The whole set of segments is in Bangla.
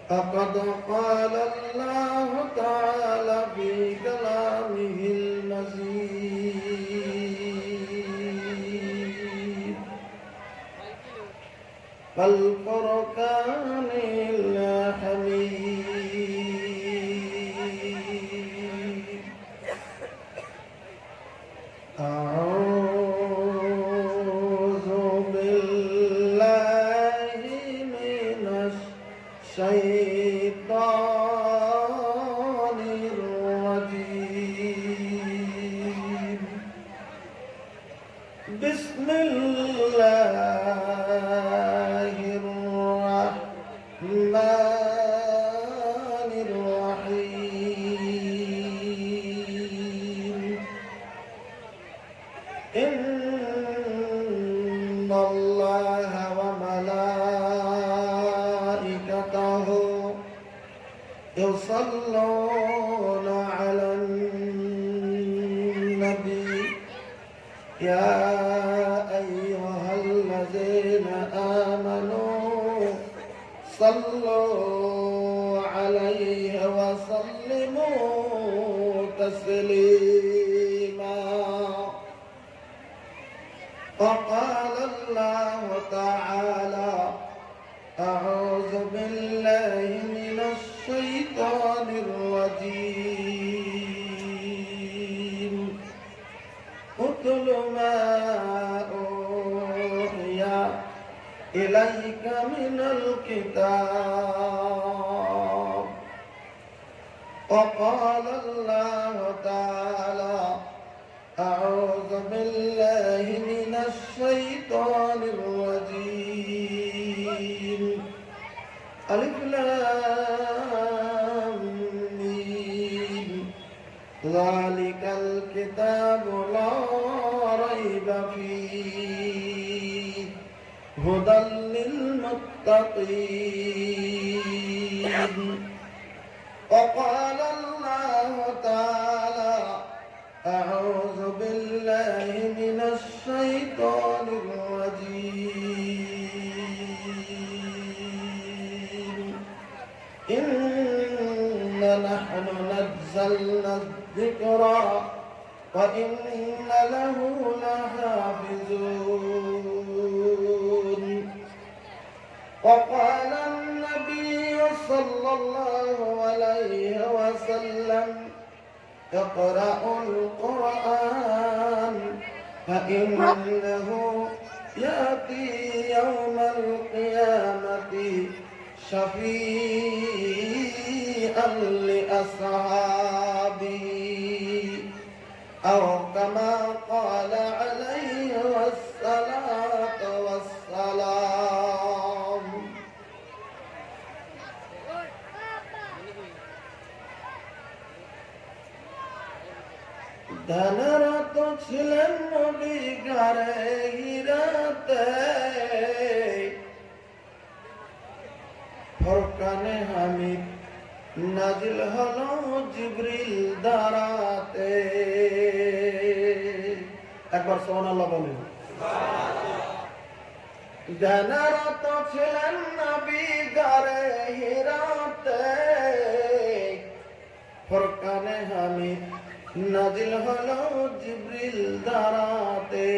فقد قال الله تعالى في كلامه المجيد والفرقان الحميد أعوذ بالله من الشيطان الرجيم بسم الله الرحمن الرحيم إن الله وملائكته يصلون على النبي يا أيها الذين آمنوا صلوا عليه وسلموا تسليما وقال الله تعالى أعوذ بالله من الشيطان الرجيم اتل ما أوحي إليك من الكتاب وقال الله تعالى أعوذ بالله من الشيطان الرجيم ألف لام ميم ذلك الكتاب لا ريب فيه هدى للمتقين وقال الله تعالى أعوذ بالله من الشيطان الرجيم إنا نحن نزلنا الذكر وإنا له لحافظون وقال النبي صلى الله عليه وسلم اقرأوا القرآن فإنه يأتي يوم القيامة شفيعا لأصحابه أو كما قال عليه الصلاة والسلام ধানরত ছিলেন নবী গারে হিরাতে ফরকানে হামিদ নাজিল হলো জিবরিল দ্বারাতে একবার সুবহানাল্লাহ বলেন ধানরত ছিলেন নবী গারে হিরাতে ফরকানে হামিদ নাজিল হলো জিবরিল দ্বারাতে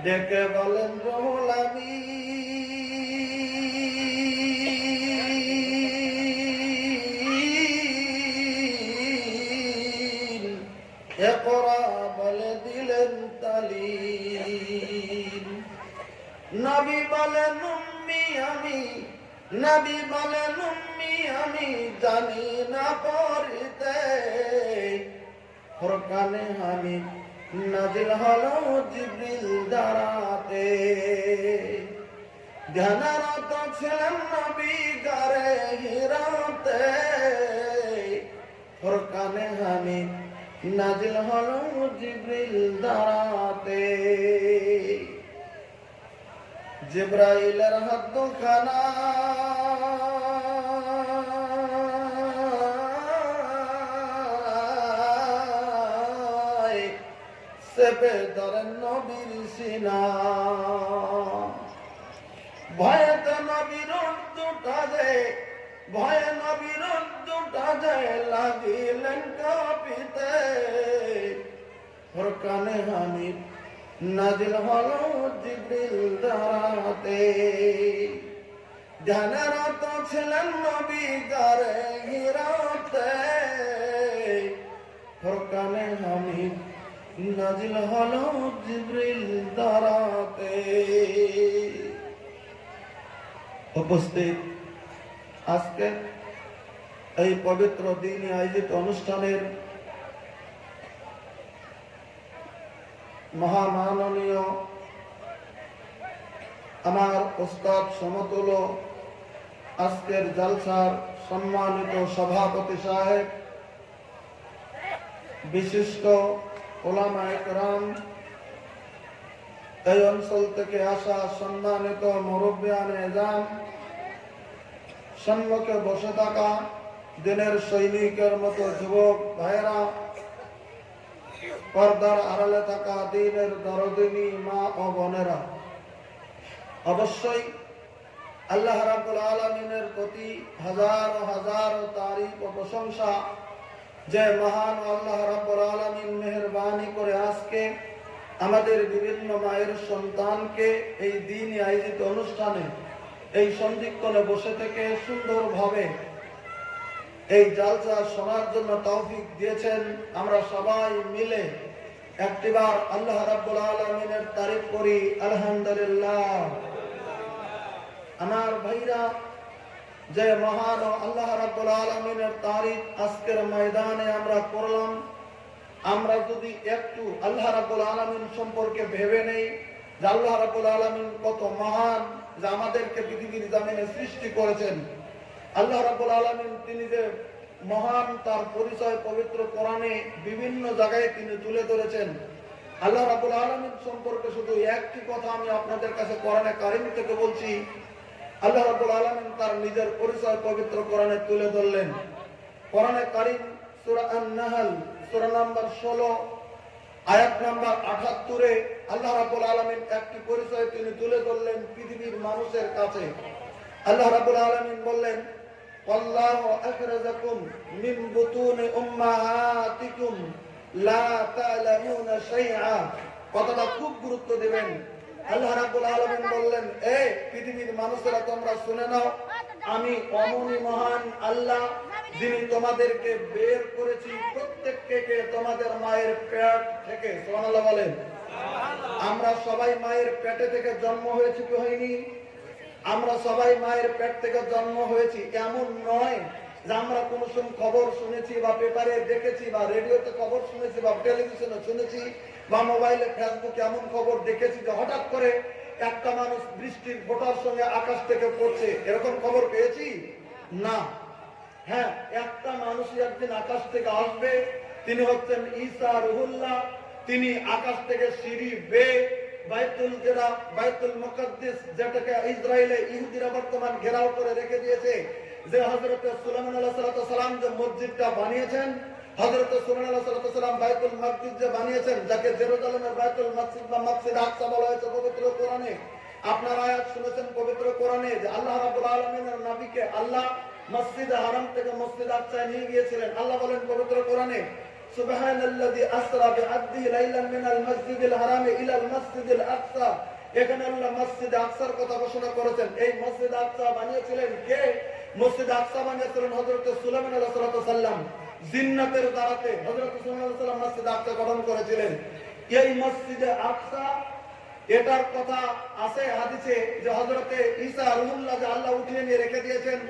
ডেকে বলেন রুহুল আমিন ইকরা বলে দিলেন তালিম নবী বলেন উম্মি আমি নবী বলেন উম্মি আমি জানি না পড়তে ফরকানে হামিদ নাজিল হলো জিবরিল দ্বারাতে ধ্যানরত ছিলেন নবী গারে হিরাতে ফরকানে হামিদ নাজিল হলো জিবরিল দ্বারাতে জিবরাইলের হাতখানা চেপে ধরেন নবীর সিনা ভয়েতে নবীর দুটা যায়, ভয়ে নবীর দুটা যায় লাগিলেন কাঁপিতে। ফরকানে হামিদ নাজিল হলো জিবরিল দ্বারাতে। ধ্যানরত ছিলেন নবী গারে হিরাতে। ফরকানে হামিদ নাজিল হলো জিবরিল দ্বারাতে। উপস্থিত আজকে এই পবিত্র দিনে আয়োজিত অনুষ্ঠানের মহামাননীয় আমার ওস্তাদ সমতুল্য আজকের জলসার সম্মানিত সভাপতি সাহেব, বিশিষ্ট উলামায়ে কেরাম, এই অঞ্চল থেকে আসা সম্মানিত মুরব্বিয়ানে এজাম, সম্মুখে বসে থাকা দিনের সৈনিকের মতো যুবক ভাইয়েরা, পর্দার আড়ালে থাকা দিনের দরদিনী মা ও বোনেরা, অবশ্যই আল্লাহ রাব্বুল আলামিনের প্রতি হাজার হাজার তারিফ ও প্রশংসা, যে মহান আল্লাহ রাব্বুল আলামিন মেহেরবানি করে আজকে আমাদের বিভিন্ন মায়ের সন্তানকে এই দিনে আয়োজিত অনুষ্ঠানে এই সন্ধিক্ষণে বসে থেকে সুন্দরভাবে এই জালসা শোনার জন্য তৌফিক দিয়েছেন। আমরা সবাই মিলে একটিবার আল্লাহ রাব্বুল আলামিনের তারিফ করি, আলহামদুলিল্লাহ। আমার ভাইরা, যে মহান আল্লাহ রাব্বুল আলামিনের তারিফ আজকের ময়দানে আমরা করলাম, আমরা যদি একটু আল্লাহ রাব্বুল আলামিন সম্পর্কে ভেবে নেই যে আল্লাহ রাব্বুল আলামিন কত মহান, যে আমাদেরকে পৃথিবীর জমিনে সৃষ্টি করেছেন। আল্লাহ রাব্বুল আলামিন তিনি যে মহান, তার পরিচয় পবিত্র কোরআনে বিভিন্ন জায়গায় তিনি তুলে ধরেছেন। আল্লাহ রাব্বুল আলামিন সম্পর্কে শুধু একটি কথা আমি আপনাদের কাছে কোরআনে কারীম থেকে বলছি। আল্লাহ রাব্বুল আলামিন তার নিজের পরিচয় পবিত্র কোরআনে তুলে ধরলেন। কোরআনে কারীম সূরা আন-নাহল সূরা নাম্বার 16 আয়াত নাম্বার 78-এ আল্লাহ রাব্বুল আলামিন একটি পরিচয় তিনি তুলে ধরলেন পৃথিবীর মানুষের কাছে। আল্লাহ রাব্বুল আলামিন বললেন, আল্লাহু আখরাজাকুম মিন বুতুনি উম্মাহাতিকুম লা তা'লামুনা শাইআ। কথাটা খুব গুরুত্ব দিবেন। আল্লাহ রাব্বুল আলামিন বললেন, এ পৃথিবীর মানুষেরা তোমরা শুনে নাও, আমি অমনি মহান আল্লাহ, যিনি তোমাদেরকে বের করেছি প্রত্যেককে তোমাদের মায়ের পেট থেকে। সুবহানাল্লাহ বলেন। আমরা সবাই মায়ের পেটে থেকে জন্ম হয়েছি কি হয়নি? আমরা সবাই মায়ের পেট থেকে জন্ম হয়েছি। এমন নয় যে আমরা কোন সময় খবর শুনেছি বা পেপারে দেখেছি বা রেডিওতে খবর শুনেছি বা টেলিভিশনে শুনেছি বা মোবাইলে ফেসবুকে এমন খবর দেখেছি যে হঠাৎ করে একটা মানুষ বৃষ্টির ফোঁটার সঙ্গে আকাশ থেকে পড়ছে, এরকম খবর পেয়েছি না। হ্যাঁ, একটা মানুষই একদিন আকাশ থেকে আসবে, তিনি হচ্ছেন ঈসা রুহুল্লাহ। তিনি আকাশ থেকে সিঁড়ি বেয়ে বাইতুল মুকাদ্দাস, যেটাকে ইসরায়েলে ইহুদিরা বর্তমান ঘেরাও করে রেখে দিয়েছে, যে হযরত সুলাইমান আলাইহিস সালাম যে মসজিদটা বানিয়েছেন, হযরত সুলাইমান আলাইহিস সালাম বাইতুল মাকদিস যে বানিয়েছেন, যাকে জেরুজালেমের বাইতুল মাকদিস বা মসজিদ আকসা বলা হয়েছে পবিত্র কোরআনে। আপনারা আয়াত শুনেছেন পবিত্র কোরআনে যে আল্লাহ রাব্বুল আলামিনের নবীকে আল্লাহ মসজিদে হারাম থেকে মসজিদ আকসায় নিয়ে গিয়েছিলেন। আল্লাহ বলেন পবিত্র কোরআনে, সুবহানাল্লাযী আসরা বিআবদিহি লাইলান মিনাল মাসজিদিল হারামি ইলাল মাসজিদিল আকসা। এখানে আল্লাহ মসজিদ আকসার কথা ঘোষণা করেছেন। এই মসজিদ আকসা বানিয়েছিলেন কে? মসজিদ আকসা বানিয়েছিলেন হযরত সুলাইমান আলাইহিস সালাম। জিন্নাতের দ্বারাতে হযরত সুলাইমান আলাইহিস সালাম মসজিদ আকসা গঠন করেছিলেন। এই মসজিদে আকসা, এটার কথা আছে হাদিসে যে হযরতে ঈসা রুহুল্লাহ যে আল্লাহ উঠিয়ে নিয়ে রেখে দিয়েছেন।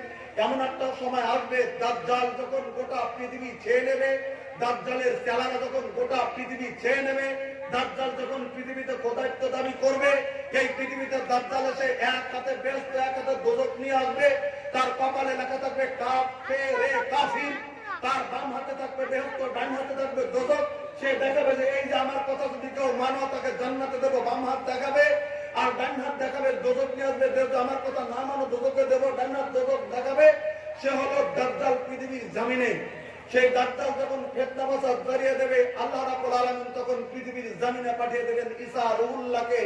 এমন একটা সময় আসবে, দাজ্জাল যখন গোটা পৃথিবী ছেয়ে নেবে, দাজ্জালের চেলারা যখন গোটা পৃথিবী ছেয়ে নেবে, দাজ্জাল যখন পৃথিবীতে খোদাইত্ব দাবি করবে, এই পৃথিবীতে দাজ্জাল এসে এক হাতে বেহেশত এক হাতে দোজখ নিয়ে আসবে। তার কপালে লেখা থাকবে কাফেরে কাফির, তার বাম হাতে থাকবে বেহেশত, ডান হাতে থাকবে দোজখ। সে দেখাবে যে এই যে আমার কথা যদি কেউ মানো তাকে জান্নাতে দেবো, বাম হাত দেখাবে, আর ডান হাত দেখাবে দোজখ নিয়ে আসবে। আমার কথা না মানো দোজখে দেবো, ডান হাত দোজখ দেখাবে। সে হলো দাজ্জাল পৃথিবীর জমিনে। সেই দাজ্জাল যখন ফিতনা ফাসাদ ছড়িয়ে দেবে, আল্লাহ রাব্বুল আলামিন তখন পৃথিবীর জমিনে পাঠিয়ে দেবেন ঈসা রূহুল্লাহকে।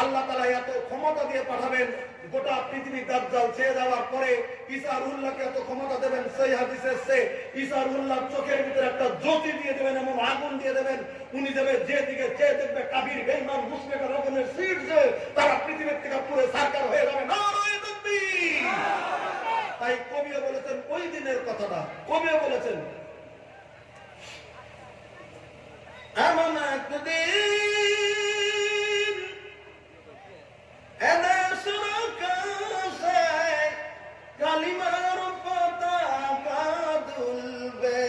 আল্লাহ তাআলা এত ক্ষমতা দিয়ে পাঠাবেন, গোটা পৃথিবী দাজ্জাল ছেয়ে যাওয়ার পরে ঈসা রূহুল্লাহকে এত ক্ষমতা দেবেন, সেই হাদিসে এসেছে ঈসা রূহুল্লাহর চোখের ভিতরে একটা জ্যোতি দিয়ে দেবেন এবং আগুন দিয়ে দেবেন। উনি যাবে যেদিকে চেয়ে দেখবে কাফির বেঈমান মুশরিক রকমের সিট যে তারা পৃথিবীর থেকে পুরো সারকার হয়ে যাবে। নারায়ে তাকবীর। তাই কবিও বলেছেন ওই দিনের কথাটা, কবিও বলেছেন এমন একদিন এদেশের আকাশে কালিমার পতাকা দুলবে,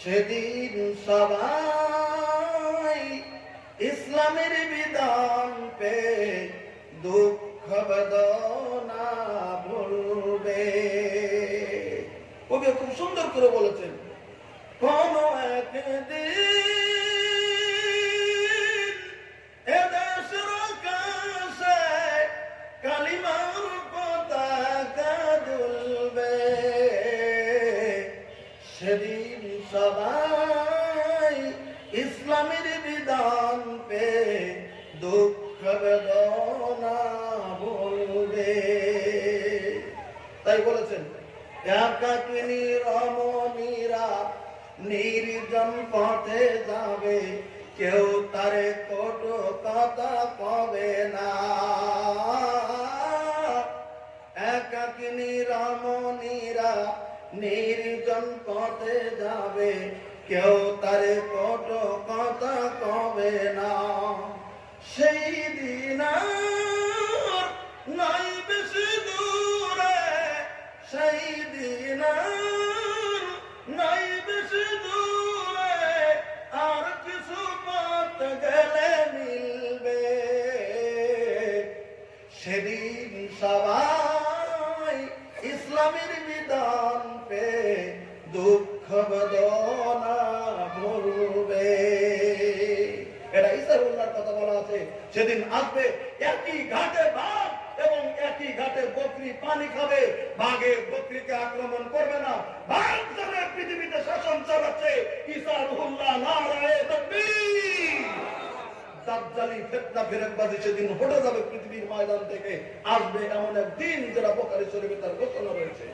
সেদিন সবাই ইসলামের বিধান পে দুঃখ বেদনা ভুলবে। কবি খুব সুন্দর করে বলেছেন, কোন একদিন এদেশের আকাশে কালিমার পতাকা দুলবে, সেদিন সবাই ইসলামের বিধান পে দুঃখ বেদনা ভুলবে। তাই বলেছেন একাকিনী রমণীরা নির্জন পথে যাবে, কেউ তারে কটু কথা কবে না। একাকিনী রমণীরা নির্জন পথে যাবে, কেউ তারে কটু কথা কবে না। সেই দিন নাই বেশি দূরে, সেই দিন নাই বেশি দূরে, আর কিছু পথ গেলে মিলবে, সেদিন সবাই ইসলামের বিধান পে দুঃখ বেদনা ভুলবে। এটা ঈসা রূহুল্লাহর কথা বলা আছে। সেদিন আসবে একই ঘাটে বাঘ এবং একই ঘাটে বকরি পানি খাবে, বাঘে বকরিকে আক্রমণ করবে না। বাঘ যারা পৃথিবীতে শাসন চালাচ্ছে, ঈসা রূহুল্লাহ নারায়ে তাকবীর। দাজ্জালি ফিতনা ফিরাকবাজি সেদিন হটে যাবে পৃথিবীর ময়দান থেকে। আসবে এমন এক দিন যেটা বুখারী শরীফে তার ঘোষণা রয়েছে।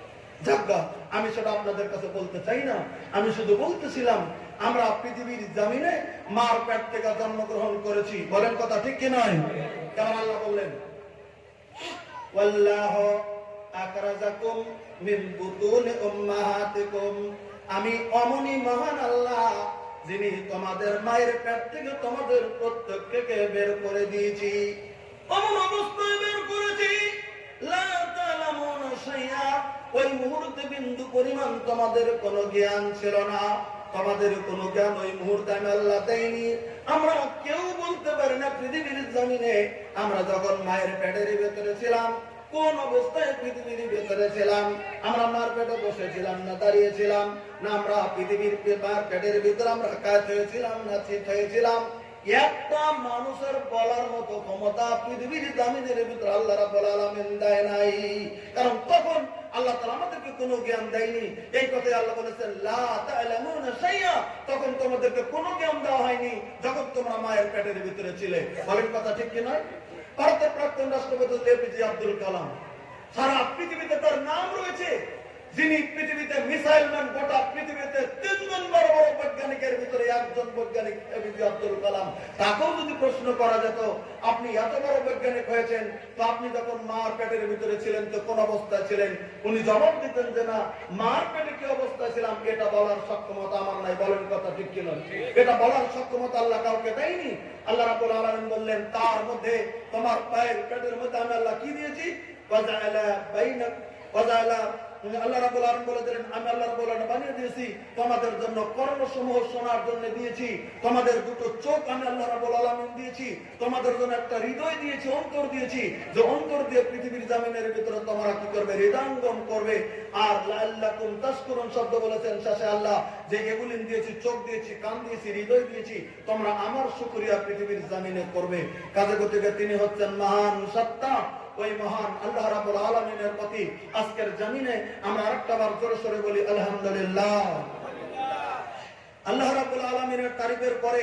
যাজ্ঞা আমি সেটা আপনাদের কাছে বলতে চাই না, আমি শুধু বলতেছিলাম আমরা পৃথিবীর জমিনে মার পেট থেকে জন্মগ্রহণ করেছি। বলেন কথা ঠিক কি নয়? কারণ আল্লাহ বললেন ওয়াল্লাহু আখরাজাকুম মিন বুতুনি উম্মাহাতিকুম, আমি অমনি মহান আল্লাহ যিনি তোমাদের মায়ের পেট থেকে তোমাদের প্রত্যেককে বের করে দিয়েছি। অমন অবস্থায় বের করেছি লা তালামুনা শাইআ, ওই মুহূর্তে বিন্দু পরিমাণ তোমাদের কোনো জ্ঞান ছিল না, তোমাদের কোনো জ্ঞান ওই মুহূর্তে আমি আল্লাহ দেয়নি। আমরা কেউ বলতে পারি না পৃথিবীর জমিনে আমরা যখন মায়ের পেটের ভেতরে ছিলাম কোন অবস্থায় পৃথিবীর ভেতরে ছিলাম। আমরা মার পেটে বসেছিলাম না দাঁড়িয়েছিলাম, না আমরা পৃথিবীর মার পেটের ভিতরে আমরা কাজ হয়েছিলাম না চিত হয়েছিলাম। একটা মানুষের বলার মতো ক্ষমতা পৃথিবীর জমিনের ভিতরে আল্লাহ রাব্বুল আলামিন দেয় নাই, কারণ তখন আল্লাহ তাআলা আমাদেরকে কোনো জ্ঞান দেয়নি। এই কথাই আল্লাহ বলেছেন লা তা'লামুনা শাইআ, তখন তোমাদেরকে কোনো জ্ঞান দেওয়া হয়নি যখন তোমরা মায়ের পেটের ভিতরে ছিলে। বলেন কথা ঠিক কি নয়? ভারতের প্রাক্তন রাষ্ট্রপতি এপিজে আব্দুল কালাম, সারা পৃথিবীতে তার নাম রয়েছে, যিনি পৃথিবীতে মিসাইল ম্যান। গোটা পৃথিবীতে 3 জন বড় বড় বৈজ্ঞানিকের ভিতরে একজন বৈজ্ঞানিক এপিজে আব্দুল কালাম। তাকেও যদি প্রশ্ন করা যেত আপনি এত বড় বৈজ্ঞানিক হয়েছেন, তো আপনি যখন মার পেটের ভিতরে ছিলেন তো কোন অবস্থায় ছিলেন? উনি জবাব দিতেন যে না, মার পেটে কি অবস্থায় ছিলাম এটা বলার সক্ষমতা আমার নাই। বলেন কথা ঠিক কি নয়? এটা বলার সক্ষমতা আল্লাহ কাউকে দেয়নি। আল্লাহ রাব্বুল আলামিন বললেন তার মধ্যে তোমার পায়ের পেটের মধ্যে আমি আল্লাহ কি দিয়েছি? ওয়াজাআলা বাইনাক ওয়াজাআলা, আল্লাহ রাব্বুল আলামিন বলে দিলেন আমি আল্লাহ রাব্বুল আলামিন বানিয়ে দিয়েছি তোমাদের জন্য কর্ণসমূহ শোনার জন্য দিয়েছি, তোমাদের দুটো চোখ আমি আল্লাহ রাব্বুল আলামিন দিয়েছি, তোমাদের জন্য একটা হৃদয় দিয়েছি, অন্তর দিয়েছি, যে অন্তর দিয়ে পৃথিবীর জমিনের ভিতরে তোমরা কি করবে? হৃদয়ঙ্গম করবে। আর লাআল্লাকুম তাশকুরুন শব্দ বলেছেন শেষে আল্লাহ, যে এগুলি দিয়েছি, চোখ দিয়েছি, কান দিয়েছি, হৃদয় দিয়েছি, তোমরা আমার শুকরিয়া পৃথিবীর জমিনে করবে। কাজে গতিকে তিনি হচ্ছেন মহান সত্তা, ওই মহান আল্লাহ রাব্বুল আলামিনের প্রতি আজকের জমিনে আমরা আরেকটা বার জোরে সোরে বলি আলহামদুলিল্লাহ। আল্লাহ রাব্বুল আলামিনের তারিফের পরে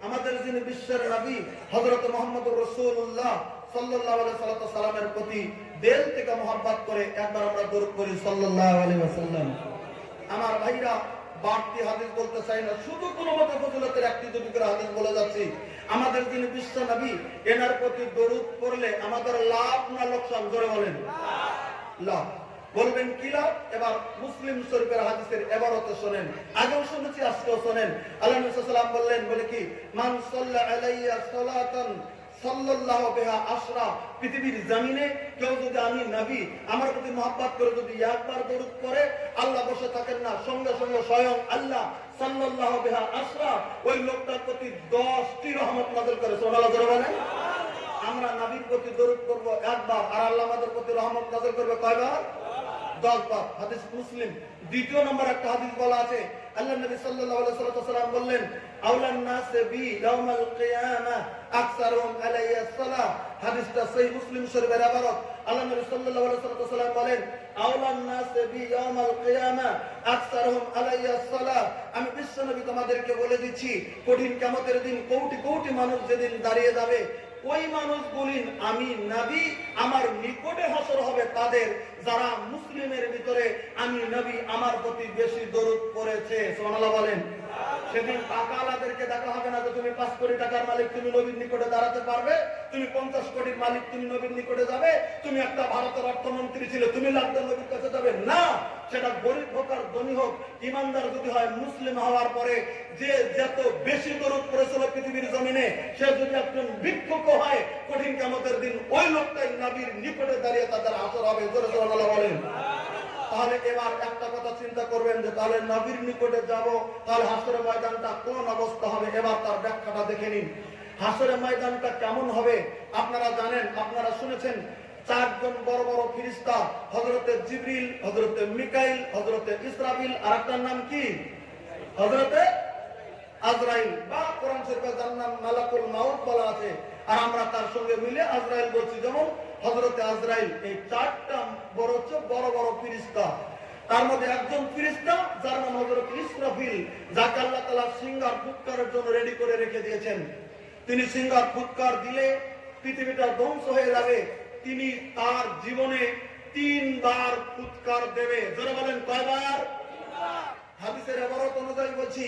আমাদের যিনি বিশ্বের নবী হযরত মুহাম্মদুর রাসূলুল্লাহ সাল্লাল্লাহু আলাইহি সাল্লামের প্রতি দিল থেকে মহব্বত করে একবার আমরা দরুদ পড়ি সাল্লাল্লাহু আলাইহি ওয়াসাল্লাম। আমার ভাইরা বাড়তি হাদিস বলতে চাই না, শুধু কোনো মতে ফজিলতের একটি দুটি করে হাদিস বলে যাচ্ছি। আমাদের যিনি বিশ্ব নবী এনার প্রতি দরুদ পড়লে আমাদের লাভ না লোকসান? জোরে বলেন লাভ। বলবেন কি লাভ? এবার মুসলিম শরীফের হাদিসের এবারতে শোনেন, আগেও শুনেছি আজকেও শোনেন। আল্লাহ নবী সাল্লাল্লাহু আলাইহি ওয়াসাল্লাম বললেন, বলে কি, মান সাল্লা আলাইয়া সালাতান সাল্লাল্লাহু বিহা আশরা, পৃথিবীর জমিনে কেউ যদি আমি নবী আমার প্রতি মহব্বত করে যদি একবার দরুদ পড়ে, আল্লাহ বসে থাকেন না, সঙ্গে সঙ্গে স্বয়ং আল্লাহ সাল্লাল্লাহু বিহা আশরা ওই লোকটার প্রতি 10টি রহমত নাযিল করে। সুবহানাল্লাহ জোরে বলেন। আমরা নবীর প্রতি দরুদ করব একবার, আর আল্লাহ আমাদের প্রতি রহমত নাযিল করবে কয়বার? 10 বার। হাদিস মুসলিম। দ্বিতীয় নম্বর একটা হাদিস বলা আছে, আল্লাহ নবী সাল্লাল্লাহু আলাইহি ওয়াসাল্লাম বললেন, আওলান নাস বি ইয়াউমাল কিয়ামাহ আকসারুহুম আলাইয়া সালাহ। হাদিসটা সহিহ মুসলিম শরীফের ইবারত। আল্লাহ নবী সাল্লাল্লাহু আলাইহি ওয়াসাল্লাম বলেন, আওলান নাস বি ইয়াউমাল কিয়ামাহ আকসারুহুম আলাইয়া সালাহ। আমি বিশ্ব নবী তোমাদেরকে বলে দিচ্ছি, কঠিন কিয়ামতের দিন কোটি কোটি মানুষ যেদিন দাঁড়িয়ে যাবে, ওই মানুষগুলি আমি নবী আমার নিকটে হাসর হবে তাদের যারা মুসলিমের ভিতরে আমি নবী আমার প্রতি বেশি দরুদ পড়েছে। সুবহানাল্লাহ বলেন। সেদিন টাকাওয়ালাদেরকে দেখা হবে না যে তুমি 5 কোটি টাকার মালিক, তুমি নবীর নিকটে দাঁড়াতে পারবে, তুমি 50 কোটির মালিক, তুমি নবীর নিকটে যাবে, তুমি একটা ভারতের অর্থমন্ত্রী ছিলে, তুমি লাখদের নবীর কাছে যাবে না। সেটা গরিব হোক আর ধনী হোক, ইমানদার যদি হয়, মুসলিম হওয়ার পরে যে যত বেশি দরুদ পড়েছিল পৃথিবীর জমিনে, সে যদি একজন ভিক্ষুক হয়, কঠিন কিয়ামতের দিন ওই লোকটাই নবীর নিকটে দাঁড়িয়ে তাদের হাসর হবে। জোরে সুবহানাল্লাহ বলেন। তাহলে এবার একটা কথা চিন্তা করবেন যে তাহলে নবীর নিকটে যাব, তাহলে হাসরের ময়দানটা কোন অবস্থা হবে? এবার তার ব্যাখ্যাটা দেখে নিন। হাসরের ময়দানটা কেমন হবে আপনারা জানেন, আপনারা শুনেছেন। 4 জন বড় বড় ফেরেশতা, হযরতে জিবরিল, হযরতে মিকাইল, হযরতে ইসরাফিল, আর একটার নাম কি? হযরতে আজরাইল, বা কোরআন শরীফে যার নাম মালাকুল মাউত বলা আছে, আর আমরা তার সঙ্গে মিলে আজরাইল বলছি। যেমন হযরতে আজরাইল, এই 4টা বড় বড় ফেরেশতা। তার মধ্যে একজন ফেরেশতা যার নাম হযরত ইসরাফিল, যাকে আল্লাহ তাআলা সিংহার ফুৎকারের জন্য রেডি করে রেখে দিয়েছেন। তিনি সিংহার ফুৎকার দিলে পৃথিবীটা ধ্বংস হয়ে যাবে। তিনি তার জীবনে 3 বার ফুৎকার দেবে। যারা বলেন কয়বার? হাদিসের ইবারত অনুযায়ী বলছি,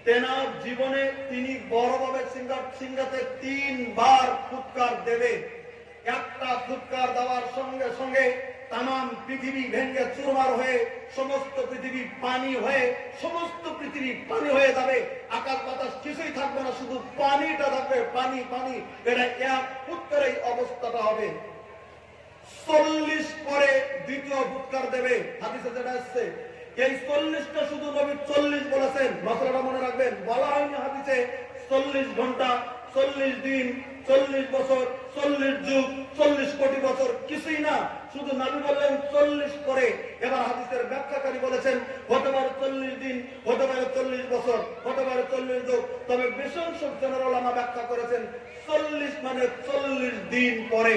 তেনার জীবনে তিনি বড়ভাবে সিংহাতে 3 বার ফুৎকার দেবে। একটা ফুৎকার দেওয়ার সঙ্গে সঙ্গে তামাম পৃথিবী ভেঙে চুরমার হয়ে সমস্ত পৃথিবী পানি হয়ে সমস্ত পৃথিবী পানি হয়ে যাবে। আকাশ বাতাস কিছুই থাকবে না, শুধু পানিটা থাকবে, পানি পানি। এটা এক ফুৎকারেই অবস্থাটা হবে। 40 পরে দ্বিতীয় ফুৎকার দেবে। হাদিসে যেটা আসছে, এই 40টা শুধু নবী 40 বলেছেন। মাসলাটা মনে রাখবেন, বলা হয়নি হাদিসে 40 ঘন্টা, 40 দিন, 40 বছর, 40 যুগ, 40 কোটি বছর, কিছুই না। শুধু নবী বললেন 40 পরে। এবার হাদিসের ব্যাখ্যাকারী বলেছেন হতে পারে 40 দিন, হতে পারে 40 বছর, হতে পারে 40 যুগ। তবে বেশ সংখ্যক ওলামা ব্যাখ্যা করেছেন 40 মানে 40 দিন পরে,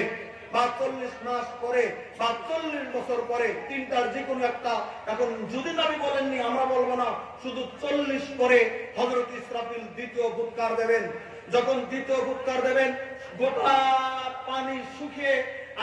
বা 40 মাস পরে, বা 40 বছর পরে, তিনটার যে কোনো একটা। এখন যদি নবী বলেননি, আমরা বলবো না, শুধু 40 পরে হযরত ইসরাফিল দ্বিতীয় ফুৎকার দেবেন। যখন দ্বিতীয় ফুৎকার দেবেন, গোটা পানি শুকিয়ে,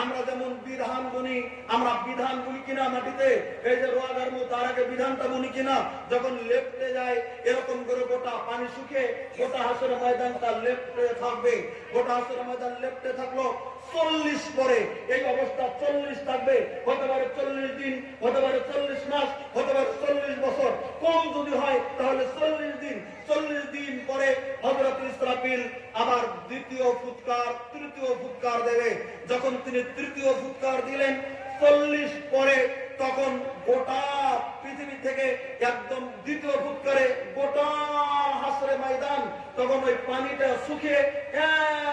আমরা যেমন বিধান বুনি, আমরা বিধান বুনি কিনা মাটিতে, এই যে রোয়াগার মতো, তার আগে বিধানটা বুনি কিনা, যখন লেপটে যায় এরকম করে গোটা পানি শুকিয়ে গোটা হাসরের ময়দানটা লেপটে থাকবে। গোটা হাসরের ময়দান লেপটে থাকলো। 40 পরে এই অবস্থা 40 থাকবে। হতে পারে 40 দিন, হতে পারে 40 মাস, হতে পারে 40 বছর। কম যদি হয় তাহলে 40 দিন। 40 দিন পরে হযরত ইসরাফিল আবার দ্বিতীয় ফুৎকার, তৃতীয় ফুৎকার দেবে। যখন তিনি তৃতীয় ফুৎকার দিলেন 40 পরে, তখন গোটা পৃথিবী থেকে একদম দ্বিতীয় ফুৎকারে গোটা হাসরে ময়দান, তখন ওই পানিটা শুকিয়ে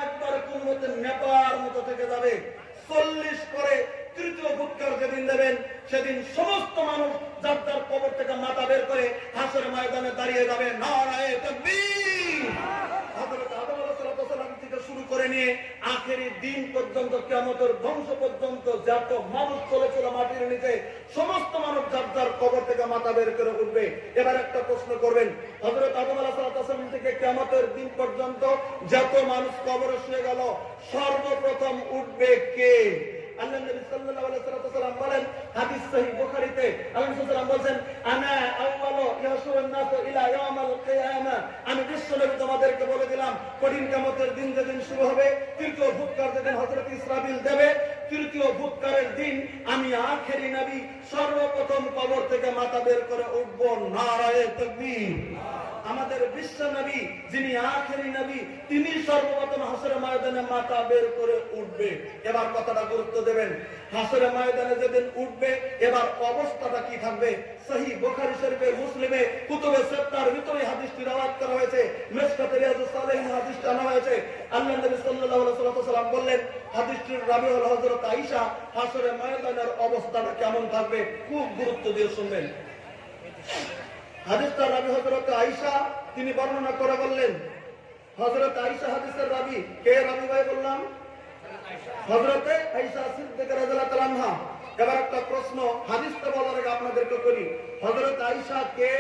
একবারে কোন মতে নেপার মতো থেকে যাবে। 40 পরে তৃতীয় ফুৎকার যেদিন দেবেন, সেদিন সমস্ত মানুষ যার যার কবর থেকে মাথা বের করে হাসরের ময়দানে দাঁড়িয়ে যাবে। নারায়ে তাকবীর। হযরত আদম আলাইহিস সালাম থেকে শুরু করে নিয়ে আখেরি দিন পর্যন্ত, কিয়ামতের ধ্বংস পর্যন্ত যত মানুষ চলেছিল মাটির নিচে, সমস্ত মানুষ যার যার কবর থেকে মাথা বের করে উঠবে। এবার একটা প্রশ্ন করবেন, হযরত আদম আলাইহিস সালাম থেকে কিয়ামতের দিন পর্যন্ত যত মানুষ কবরে শুয়ে গেল, সর্বপ্রথম উঠবে কে? আল্লাহ নবী সাল্লাল্লাহু আলাইহি ওয়াসাল্লাম বলেন, হাদিস সহিহ বুখারীতে আল্লাহ রাসূল সাল্লাল্লাহু আলাইহি ওয়াসাল্লাম বলেন, আনা আউয়ালু ইয়াশুরুন নাস ইলা ইয়াউমিল কিয়ামা। আমি বিশ্বনবী তোমাদেরকে বলে দিলাম, কঠিন কিয়ামতের দিন যেদিন শুরু হবে, তৃতীয় ফুৎকার যেদিন হযরত ইসরাফিল দেবে, তৃতীয় ফুৎকারের দিন আমি আখেরি নবী সর্বপ্রথম কবর থেকে মাথা বের করে উঠব। নারায়ে তাকবীর। আমাদের বিশ্ব নবী যিনি আখেরি নবী, তিনি সর্বপ্রথম হাসরের ময়দানে মাথা বের করে উঠবে। এবার কথাটা গুরুত্ব দেবেন, হাসরের ময়দানে যেদিন উঠবে, এবার অবস্থাটা কি থাকবে? সহিহ বুখারী শরীফে, মুসলিমে, কুতুবে সিত্তার ভিতরে হাদিসটি রওয়ায়াত করা হয়েছে, মিশকাতে রিয়াজুস সালিহিন হাদিসটা আনা হয়েছে। আল্লাহ নবী সাল্লাল্লাহু আলাইহি ওয়াসাল্লাম বললেন, হাদিসটির রাবী হল হযরত আয়েশা, হাসরের ময়দানের অবস্থাটা কেমন থাকবে খুব গুরুত্ব দিয়ে শুনবেন। হাদিসটার রাবী হযরত আয়েশা, তিনি বর্ণনা করে বললেন, হযরত আয়েশা হাদিসের রাবী। কে রাবী ভাই বললাম? হযরতে আয়েশা সিদ্দিকা রাদিয়াল্লাহু তাআলা আনহা। এবার একটা প্রশ্ন হাদিসটা বলার আগে আপনাদেরকে করি, হযরত আয়েশা কে?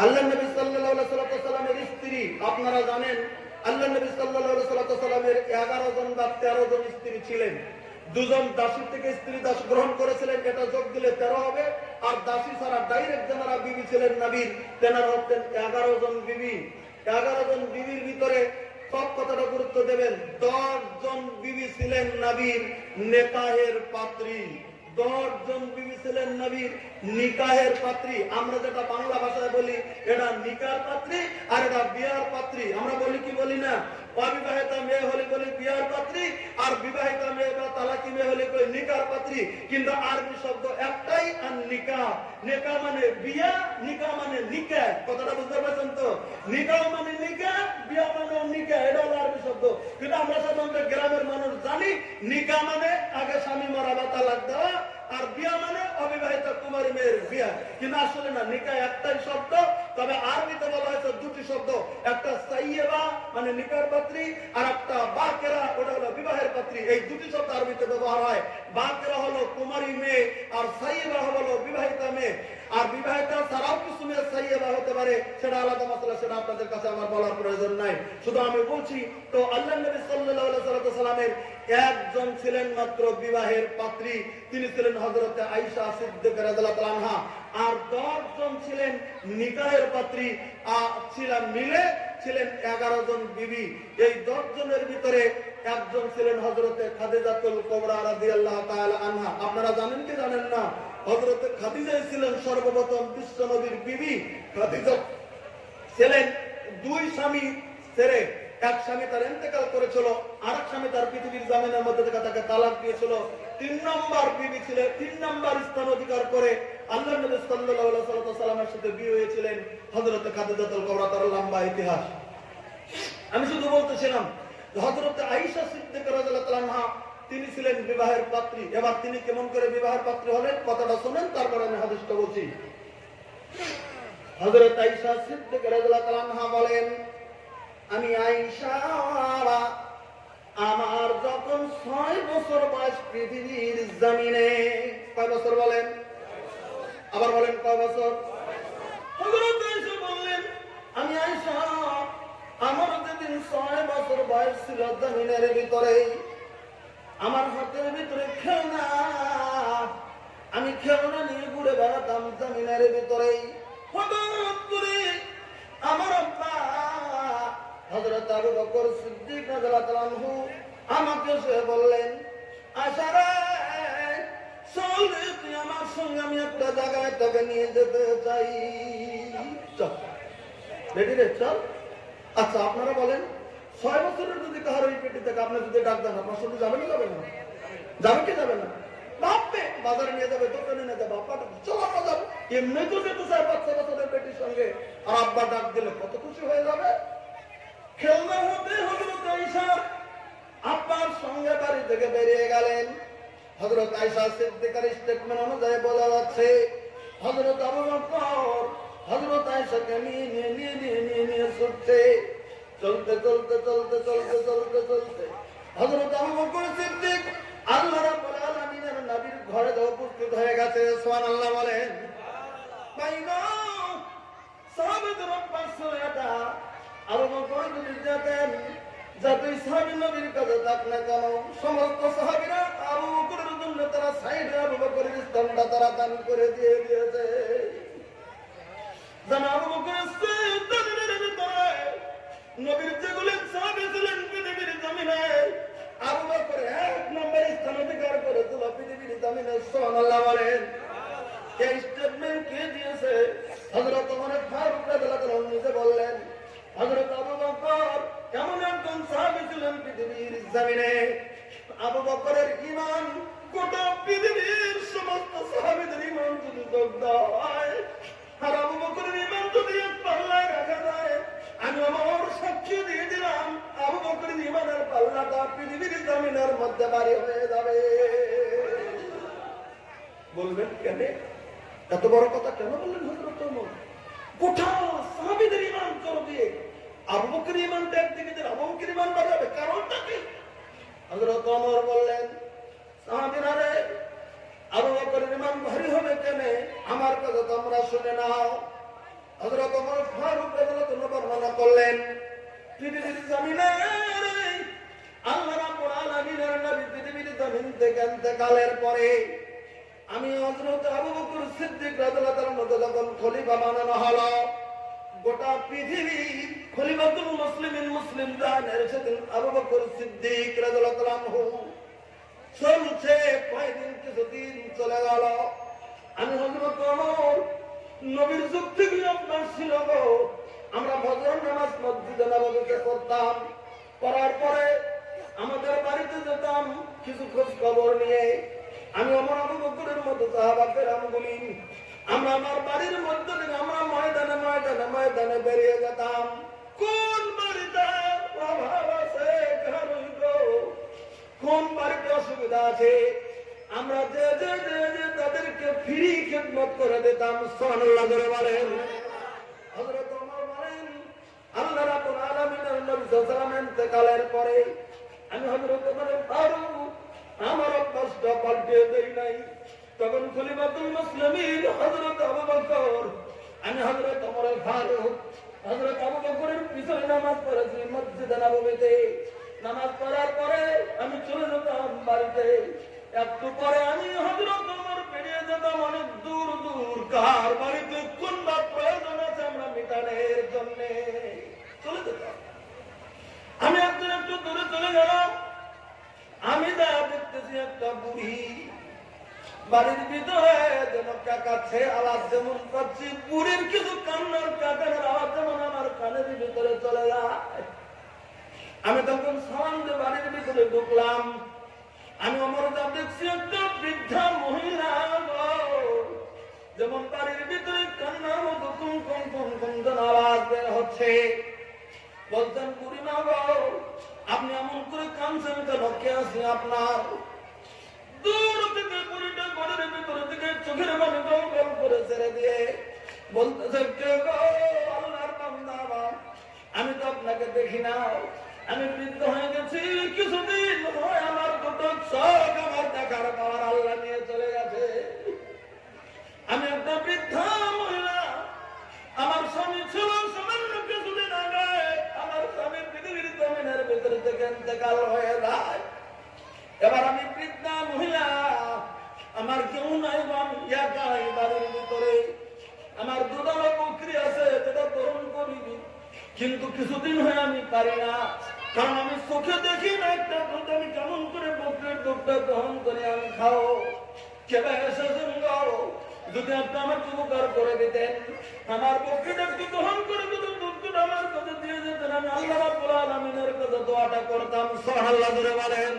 আল্লাহ নবী সাল্লাল্লাহু আলাইহি ওয়াসাল্লামের স্ত্রী। আপনারা জানেন আল্লাহ নবী সাল্লাল্লাহু আলাইহি ওয়াসাল্লামের 11 জন বা 13 জন স্ত্রী ছিলেন। দুজন দাসী থেকে স্ত্রী দাস গ্রহণ করেছিলেন, এটা যোগ দিলে 13 হবে। আর দাসী ছাড়া ডাইরেক্ট যারা বিবি ছিলেন নবীর, তেনারা হচ্ছেন 11 জন বিবি। 11 জন বিবির ভিতরে সব কথাটা গুরুত্ব দেবেন, 10 জন বিবি ছিলেন নবীর নেকাহের পাত্রী। 10 জন বিবি ছিলেন নবীর নিকাহের পাত্রী। আমরা যেটা বাংলা ভাষায় বলি, এটা নিকার পাত্রী আর এটা বিয়ার পাত্রী। আমরা বলি কি বলি না? অবিবাহিতা মেয়ে হলে বলি বিয়ার পাত্রী, আর বিবাহিতা মেয়ে বা তালাকি মেয়ে হলে বলি নিকার পাত্রী। কিন্তু আরবি শব্দ একটাই, আর নিকাহ। নিকাহ মানে বিয়া, নিকাহ মানে নিকাহ। কথাটা বুঝতে পারছেন তো? নিকাহ মানে নিকাহ, বিয়া মানে নিকাহ, এটা হলো আরবি শব্দ। কিন্তু আমরা সাধারণত গ্রামের মানুষ জানি নিকাহ মানে আগে স্বামী মারা বা তালাক দেওয়া, আর বিয়া মানে অবিবাহিত কুমারী মেয়ের বিয়া। কিন্তু আসলে না, নিকাহ একটাই শব্দ, তবে আরবিতে বলা হয়েছে দুটি শব্দ, একটা সাইয়্যিবা মানে নিকার পাত্রী, আর একটা বাকেরা, ওটা হলো বিবাহের পাত্রী। এই দুটি শব্দ আরবিতে ব্যবহার হয়। বাকেরা হলো কুমারী মেয়ে, আর সাইয়্যিবা হলো বিবাহিতা মেয়ে। আর বিবাহিতা ছাড়াও কিছু মেয়ে সাইয়্যিবা হতে পারে, সেটা আলাদা মাসলা, সেটা আপনাদের কাছে আমার বলার প্রয়োজন নাই। শুধু আমি বলছি, তো আল্লাহ নবী সাল্লাল্লাহু আলাইহি ওয়াসাল্লামের একজন ছিলেন মাত্র বিবাহের পাত্রী, তিনি ছিলেন হযরতে আয়েশা সিদ্দিকা রাদিয়াল্লাহু তাআলা আনহা। আর 10 জন ছিলেন নিকাহের পাত্রী, ছিলেন মিলে ছিলেন 11 জন বিবি। এই 10 জনের ভিতরে একজন ছিলেন হযরতে খাদিজাতুল কুবরা রাদিয়াল্লাহু তাআলা আনহা। আপনারা জানেন কি জানেন না? হযরতে খাদিজা ছিলেন সর্বপ্রথম বিশ্ব নবীর বিবি। খাদিজা ছিলেন 2 স্বামী ছেড়ে, এক স্বামী তার ইন্তেকাল করেছিল, আরেক স্বামী তার পৃথিবীর জামিনের মধ্যে থেকে তাকে তালাক দিয়েছিল। 3 নম্বর বিবি ছিলেন, 3 নম্বর স্থান অধিকার করে আল্লাহ নবী সাল্লাল্লাহু আলাইহি ওয়াসাল্লামের সাথে বিয়ে হয়েছিলেন হযরতে খাদিজাতুল কুবরা। তার লম্বা ইতিহাস। আমি শুধু বলতেছিলাম, হযরতে আয়েশা সিদ্দিকা রাদিয়াল্লাহু তাআলা আনহা, তিনি ছিলেন বিবাহের পাত্রী। এবার তিনি কেমন করে বিবাহের পাত্রী হলেন, কথাটা শুনেন, তারপর আমি হাদিসটা বলছি। হযরত আয়েশা সিদ্দিকা রাদিয়াল্লাহু তাআলা আনহা বলেন, আমি আয়েশা, আমার যখন 6 বছর বয়স পৃথিবীর জমিনে। কয় বছর বলেন? আবার বলেন, কয় বছর? হযরত আয়েশা বললেন, আমি আয়েশা, আমার যেদিন 6 বছর বয়স ছিল, জমিনের ভিতরে আমার হাতের ভিতরে খেলনা, আমি খেলনা নিয়ে ঘুরে বেড়াতাম জমিনের ভিতরে। হঠাৎ করে আমার আব্বা হযরত আবু বকর সিদ্দিক রাদিয়াল্লাহু তাআলা আনহু আমাকে সে বললেন, আয়েশা রে, চল রে, তুই আমার সঙ্গে, আমি একটা জায়গায় তোকে নিয়ে যেতে চাই। চল রেডি রে, চল। আচ্ছা আপনারা বলেন, 6 বছরের যদি কারো এই পেটি থেকে আপনি যদি ডাক দেন, আপনার সঙ্গে যাবেন না? যাবেন না? যাবে কি যাবে না? ভাববে বাজারে নিয়ে যাবে, দোকানে নিয়ে যাবে, আব্বা চল আমরা যাবো। এমনি তো যেতে চায় 5-6 বছরের পেটির সঙ্গে, আর আব্বা ডাক দিলে কত খুশি হয়ে যাবে। খেলনা হতে হযরত আয়েশা আব্বার সঙ্গে বাড়ি থেকে বেরিয়ে গেলেন। হযরত আয়েশা সিদ্দিকার স্টেটমেন্ট অনুযায়ী বলা যাচ্ছে, হযরত আবু বকর হযরত আয়েশাকে নিয়ে ছুটছে। চলতে চলতে চলতে চলতে চলতে চলতে হযরত আবু বকর সিদ্দিক আল্লাহ রাব্বুল আলামিনের নবীর ঘরে উপস্থিত হয়ে গেছে। সুবহানাল্লাহ বলেন। বাইনা সাহাবাদের পাশে আবু বকর যদি যেতেন, যতই সাহাবী নবীর কাছে থাক না কেন, সমস্ত সাহাবীরা আবু বকরের জন্য তারা সাইডে আবু বকরের স্থানটা তারা দান করে দিয়ে দিয়েছে। যেন আবু বকরের সিদ্দিকের ভিতরে নবীর যেগুলো সাহাবী ছিলেন পৃথিবীর জমিনে, আবু বকর এক নম্বর স্থান অধিকার করেছিল পৃথিবীর জমিনে। সুবহানাল্লাহ বলেন। এই স্টেটমেন্ট কে দিয়েছে? হযরত ওমর ফারুক রাদিয়াল্লাহু আনহু নিজে বললেন। হযরত আবু বকর এমন একজন সাহাবী ছিলেন পৃথিবীর জমিনে, আবু বকরের ঈমান গোটা পৃথিবীর সমস্ত সাহাবীদের ঈমান যদি যোগ দেয়, আর আবু বকরের ঈমান যদি এক পাল্লায় রাখা যায়, আমি আমার সাক্ষী দিয়ে দিলাম আবু বকরের ঈমানের পাল্লাটা পৃথিবীর জমিনের মধ্যে ভারী হয়ে যাবে। বলবেন কেন? এত বড় কথা কেন বললেন হযরত ওমর? গোটা সাহাবীদের ঈমান জোর দিয়ে আবু বকরের ঈমানটা একদিকে দিয়ে আবু বকরের ঈমান বাড়াবে, কারণটা কি? হযরত ওমর বললেন, সাহাবীরা রে, আবু বকরের ঈমান ভারী হবে কেন? আমার কথা তোমরা শুনে নাও। হযরত ওমর ফারুক রাদিয়াল্লাহু আনহু বর্ণনা করলেন, পৃথিবীর জমিনে আল্লাহ রাব্বুল আলামিনের নবী পৃথিবীর জমিন থেকে ইন্তেকালের পরে আমি হযরত আবু বকর সিদ্দিক রাদিয়াল্লাহু তাআলা যখন খলিফা বানানো হলো, গোটা পৃথিবী খলিফাতুল মুসলিমিন মুসলিম জানের সেদিন আবু বকর সিদ্দিক রাদিয়াল্লাহু তাআলা চলছে। কয়েকদিন কিছুদিন চলে গেল, আমি হযরত ওমর নবীর যুগ থেকে আপনার ছিল গো, আমরা ফজর নামাজ মসজিদে নববীতে পড়তাম, পড়ার পরে আমাদের বাড়িতে যেতাম কিছু খোঁজ খবর নিয়ে। আমি আমার আবু বকরের মতো সাহাবা কেরামগুলি আমরা আমার বাড়ির মধ্যে থেকে আমরা ময়দানে ময়দানে ময়দানে বেরিয়ে যেতাম। কোন বাড়িতে অভাব আছে, কোন বাড়িতে অসুবিধা আছে, আমরা যে যে যে যে তাদেরকে ফ্রি খেদমত করে দিতাম। সুবহানাল্লাহ বলেন। হযরত ওমর বলেন, আল্লাহ রাব্বুল আলামিনের নবী সাল্লাল্লাহু আলাইহি ওয়াসাল্লাম ইন্তেকালের পরে আমি হযরত ওমর ফারুক আমার অভ্যাসটা পাল্টে দেই নাই। তখন খলিফাতুল মুসলিমিন হযরত আবু বকর, আমি হযরত ওমর ফারুক হযরত আবু বকরের পিছনে নামাজ পড়েছি মসজিদে নববীতে। নামাজ পড়ার পরে আমি চলে যেতাম বাড়িতে। একটু পরে আমি হযরত ওমর বেরিয়ে যেতাম অনেক দূর দূর, কার বাড়িতে কোন বা প্রয়োজন আছে আমরা মিটানের জন্য চলে যেতাম। আমি একদিন একটু দূরে চলে গেলাম, আমি যা দেখতেছি একটা বুড়ি বাড়ির ভিতরে যেন কাকাচ্ছে আওয়াজ যেমন পাচ্ছি, বুড়ির কিছু কান্নার কাকানের আওয়াজ যেমন আমার কানের ভিতরে চলে যায়। আমি তখন সালাম দিয়ে বাড়ির ভিতরে ঢুকলাম। আমি আমার যা দেখছি একটা বৃদ্ধা মহিলা যেমন বাড়ির ভিতরে কান্নার মতো কুম কুম কুম কুম যেন আওয়াজ বের হচ্ছে। বলতেন, বুড়িমা গো, আপনি এমন করে কাঁদছেন কেন? কে আছে আপনার? দূর থেকে বুড়িটা ঘরের ভিতরে থেকে চোখের পানি গল গল করে ছেড়ে দিয়ে বলতেছে, কে গো? আল্লাহর বান্দা, আমি তো আপনাকে দেখি না, আমি বৃদ্ধ হয়ে গেছি, কিছুদিন হয় আমার দুটো চোখ আমার দেখার পাওয়ার আল্লাহ নিয়ে চলে গেছে। আমি একটা বৃদ্ধা মহিলা, আমার স্বামী ছিল সামান্য কিছুদিন আগে, আমার স্বামীর পৃথিবীর জমিনের ভিতরে থেকে ইন্তেকাল হয়ে যায়। এবার আমি বৃদ্ধা মহিলা, আমার কেউ নাই, আমি একাই বাড়ির ভিতরে। আমার দুধালো বকরি আছে যেটা গ্রহণ করিনি, কিন্তু কিছুদিন হয়ে আমি পারি না, কারণ আমি চোখে দেখি না একটা দুধ আমি কেমন করে বকরির দুধটা গ্রহণ করে আমি খাও। কেবে এসেছেন গো, যদি আপনি আমাকে উপকার করে দিতেন, আমার বকরিটা একটু গ্রহণ করে দিতেন, দুধটা আমার কাছে দিয়ে যেতেন, আমি আল্লাহ রাব্বুল আলামিনের কাছে দোয়াটা করতাম। সুবহানাল্লাহ বলেন।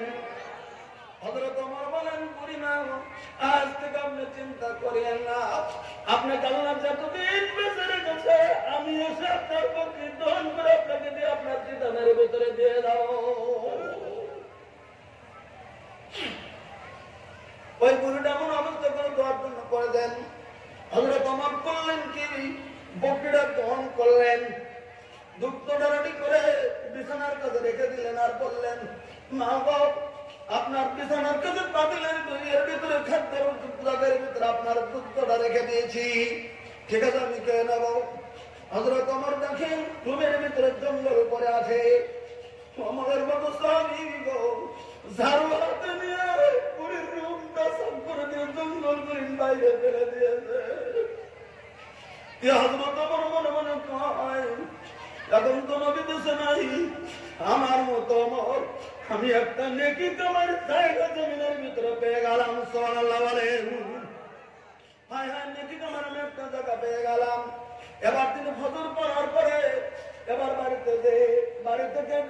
হযরত ওমর বলেন, বুড়িমা, আজ থেকে আপনি চিন্তা করেন না, আপনাকে আল্লাহ যতদিন বেঁচে রেখেছে আমি এসে আপনার বকরি দহন করে আপনাকে দিয়ে আপনার জীবনের ভিতরে দিয়ে দাও। ওই বুড়িটা এমন অবস্থা করে দোয়ার জন্য করে দেন। হযরত ওমর করলেন কি, বকরিটা দহন করলেন, দুধটা রেডি করে বিছানার কাছে রেখে দিলেন আর বললেন, মা বাপ আপনার বিছানার কাছে পাতিলের এর ভিতরে খাদ্যের টুকরাদের ভিতরে আপনার দুধটা রেখে দিয়েছি, ঠিক আছে আমি খেয়ে নেব। হযরত ওমর দেখেন রুমের ভিতরে জঙ্গল পড়ে আছে, ওমরের মতো সাহাবী ঝাড়ু হাতে নিয়ে বুড়ির রুমটা সাফ করে দিয়ে জঙ্গল করে বাইরে ফেলে দিয়েছে। হযরত ওমর মনে মনে কয়, এখন তো নবী দেশে নাই, আমার মতো ওমর আমি একটা নেকি কামার জায়গা জমিনের ভিতরে পেয়ে গেলাম। সুবহানাল্লাহ বলেন। হায় হায়, নেকি কামার আমি একটা জায়গা পেয়ে গেলাম। এবার তিনি ফজর পড়ার পরে এবার বাড়িতে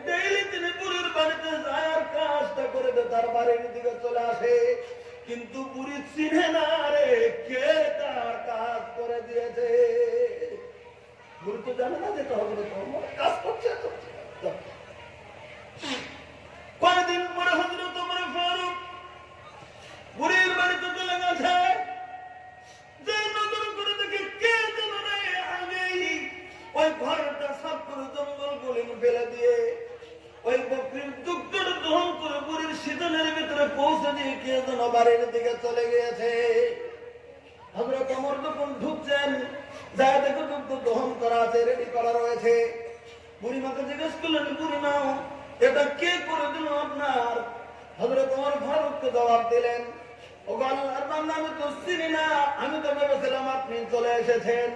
ডেইলি তিনি বুড়ির বাড়িতে যায় আর কাজটা করে দে, তার বাড়ির দিকে চলে আসে, কিন্তু বুড়ি চিনে না রে কে তার কাজ করে দিয়েছে। বুড়ি তো জানে না যে হযরত ওমর কাজ করছে। কয়েকদিন পরে হযরত ওমর ফারুক বুড়ির বাড়িতে চলে গেছে, যে নজর করে দেখে কে যেন আগেই ওই ঘরটা সাফ করে জঙ্গল গলিন ফেলে দিয়ে ওই বকরির দুগ্ধটা দহন করে বুড়ির শীতলের ভিতরে পৌঁছে দিয়ে কে যেন বাড়ির দিকে চলে গিয়েছে। হযরত ওমর যখন ঢুকছেন, যা দেখো দুগ্ধ দহন করা আছে, রেডি করা রয়েছে। বুড়িমাকে জিজ্ঞেস করলেন, বুড়িমা এটা কে করে দিল আপনার? হযরত ওমর ফারুককে জবাব দিলেন, ও আল্লাহর বান্দা আমি তো চিনি না, আমি তো ভেবেছিলাম আপনি চলে এসেছেন।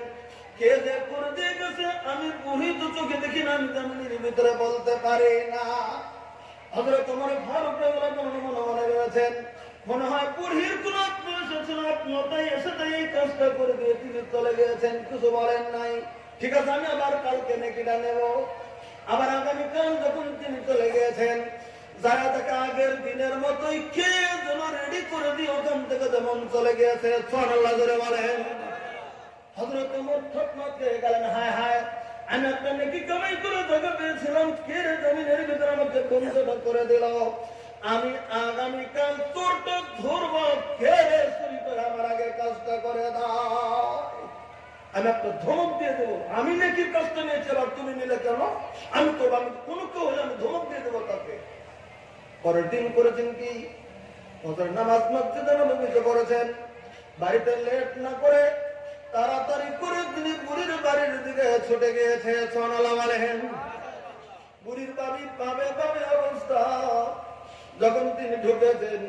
কে যে করে দিয়ে গেছে আমি বুড়ি তো চোখে দেখি না, আমি জমিনের ভিতরে বলতে পারি না। হযরত ওমর ফারুক মনে মনে ভেবেছেন, মনে হয় বুড়ির কোন আত্মীয় এসেছিল, আত্মীয়তাই এসে তাই এই কাজটা করে দিয়ে তিনি চলে গিয়েছেন, কিছু বলেন নাই। ঠিক আছে আমি আবার কালকে নেকিটা নেব। আবার আগামীকাল যখন তিনি চলে গিয়েছেন, যারা তাকে আগের দিনের মতোই কে যেন রেডি করে দিয়ে ওখান থেকে যেমন চলে গিয়েছে। সুবহানাল্লাহ জোরে বলেন। হযরত ওমর থতমত খেয়ে গেলেন, হায় হায়, আমি একটা নেকি কামাই করে টাকা পেয়েছিলাম, কে রে জমিনের ভিতরে আমাকে বন্ধটা করে দিল। আমি আগামীকাল চোরটা ধরবো, কে রে চুরি করে আমার আগে কাজটা করে দাও। আমি একটা ধমক দিয়ে দেবো, আমি নেকির কাজটা নিয়েছি আবার তুমি নিলে কেন? আমি তো কোনো কেউ হলে আমি ধমক দিয়ে দেবো তাকে। পরের দিন করেছেন কি, নামাজ মসজিদে নববীতে করেছেন, বাড়িতে লেট না করে তাড়াতাড়ি করে তিনি বুড়ির বাড়ির দিকে ছুটে গিয়েছে। সুবহানাল্লাহ বলেন। বুড়ির বাড়ির পাবে অবস্থা, যখন তিনি ঢুকেছেন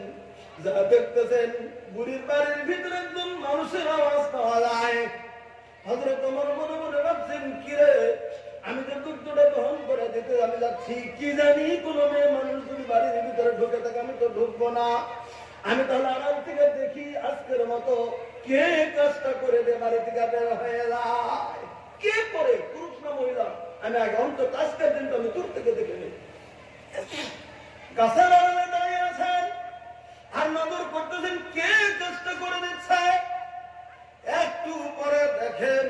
যা দেখতেছেন, বুড়ির বাড়ির ভিতরে একজন মানুষের আওয়াজ পাওয়া যায়। হযরত ওমর মনে মনে ভাবছেন, কিরে আমি যে দুধটা দহন করে দিতে আমি যাচ্ছি, কি জানি কোন মেয়ে মানুষ যদি বাড়ির ভিতরে ঢুকে থাকে, আমি তো ঢুকবো না। আমি তাহলে আড়াল থেকে দেখি আজকের মতো কে কাজটা করে দে, বাড়ি থেকে বের হয়ে যায়। কে করে, পুরুষ না মহিলা, আমি আগে অন্তত আজকের দিনটা আমি দূর থেকে দেখে নিই। গাছের আড়ালে দাঁড়িয়ে আছেন আর নজর করতেছেন কে কাজটা করে দিচ্ছে। একটু পরে দেখেন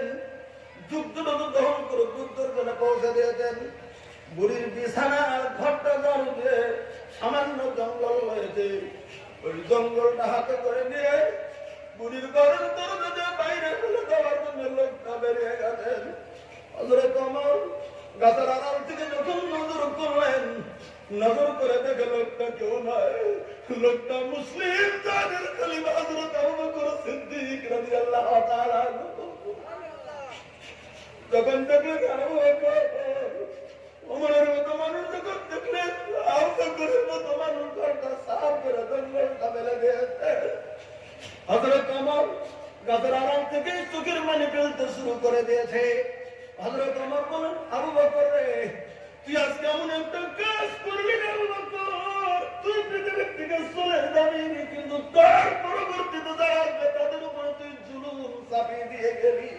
দুধটা দহন করে দুধের জন্য পৌঁছে দিয়েছেন। বুড়ির বিছানার ঘরটা ঝাড়ু দিয়ে সামান্য জঙ্গল হয়েছে, ওই জঙ্গলটা হাতে করে নিয়ে বুড়ির ঘরের দরজা বাইরে ফেলে দেওয়ার জন্য লোকটা বেরিয়ে গেছেন। হযরত ওমর গাছের আড়াল থেকে যখন নজর করলেন, নজর করে দেখে লোকটা কেউ নয়, লোকটা মুসলিম জাতির খলিফা হযরত আবু বকর সিদ্দিক রাদিয়াল্লাহু তাআলা। যখন দেখলেন আবু বকর, ওমরের মতো মানুষ যখন দেখলেন আবু বকরের মতো মানুষ ঘরটা সাফ করে জঙ্গলটা ফেলে দিয়েছে, হযরত ওমর গাছের আড়াল থেকে চোখের পানি ফেলতে শুরু করে দিয়েছে। হযরত ওমর বলেন, আবু বকর রে, তুই আজকে এমন একটা কাজ করলি না আবু বকর, তুই পৃথিবীর থেকে চলে যাবি, কিন্তু তার পরবর্তীতে যারা আসবে তাদের উপর তুই জুলুম চাপিয়ে দিয়ে গেলি।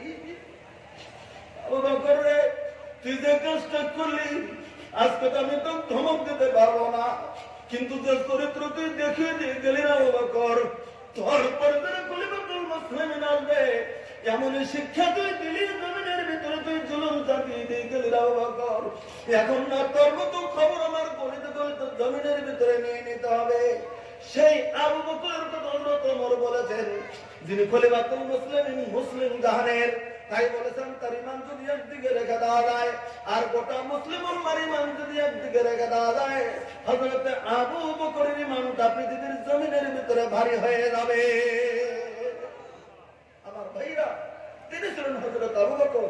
আবু বকর রে, তুই যে কাজটা করলি আজকে তো আমি তো ধমক দিতে পারবো না, কিন্তু যে চরিত্র তুই দেখিয়ে দিয়ে গেলি না আবু বকর, তোর পরে যারা খলিফাতুল মুসলিমিন আসবে এমন শিক্ষা তুই দিলি, জমিনের ভিতরে তুই জুলুম চাপিয়ে দিয়ে গেলি আবু বকর। এখন না তোর মতো খবর আমার গলিতে গলিতে জমিনের ভিতরে নিয়ে নিতে হবে। সেই আবু বকরের কথা হযরত ওমর বলেছেন, যিনি খলিফাতুল মুসলিমিন, মুসলিম জাহানের তাই বলেছেন তার ইমান যদি একদিকে রেখে দেওয়া যায় আর গোটা মুসলিম উম্মার ইমান যদি একদিকে রেখে দেওয়া যায়, হযরত আবু বকরের ইমানটা পৃথিবীর জমিনের ভিতরে ভারী হয়ে যাবে। আমার ভাইরা, তিনি ছিলেন হযরত আবু বকর।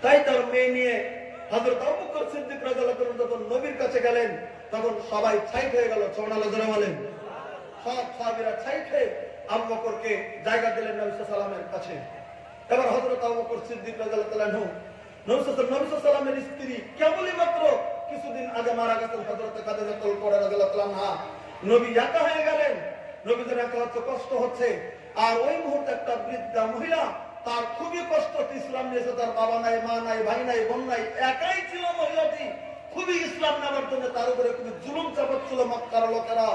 তাই তার মেয়ে নিয়ে হযরত আবু বকর সিদ্দিক রাদিয়াল্লাহু আনহু যখন নবীর কাছে গেলেন, তখন সবাই ছাইট হয়ে গেল। সুবহানাল্লাহ জোরে বলেন। সব সাহাবীরা ছাইট হয়ে আবু বকরকে জায়গা দিলেন নবী সাল্লাল্লাহু আলাইহি ওয়াসাল্লামের কাছে। এবার হযরত আবু বকর সিদ্দিক রাদিয়াল্লাহু আনহু নবী সাল্লাল্লাহু আলাইহি ওয়াসাল্লামের স্ত্রী কেবলই মাত্র কিছুদিন আগে মারা গেছেন হযরত খাদিজাতুল কুবরা রাদিয়াল্লাহু আনহা। নবী একা হয়ে গেলেন, নবীদের একা হচ্ছে, কষ্ট হচ্ছে। আর ওই মুহূর্তে একটা বৃদ্ধা মহিলা, তার খুবই কষ্ট, ইসলাম নিয়েছে, তার বাবা নাই, মা নাই, ভাই নাই, বোন নাই, একাই ছিল মহিলাটি। খুবই ইসলাম নেওয়ার জন্য তার উপরে খুবই জুলুম চাপাচ্ছিল মক্কার লোকেরা।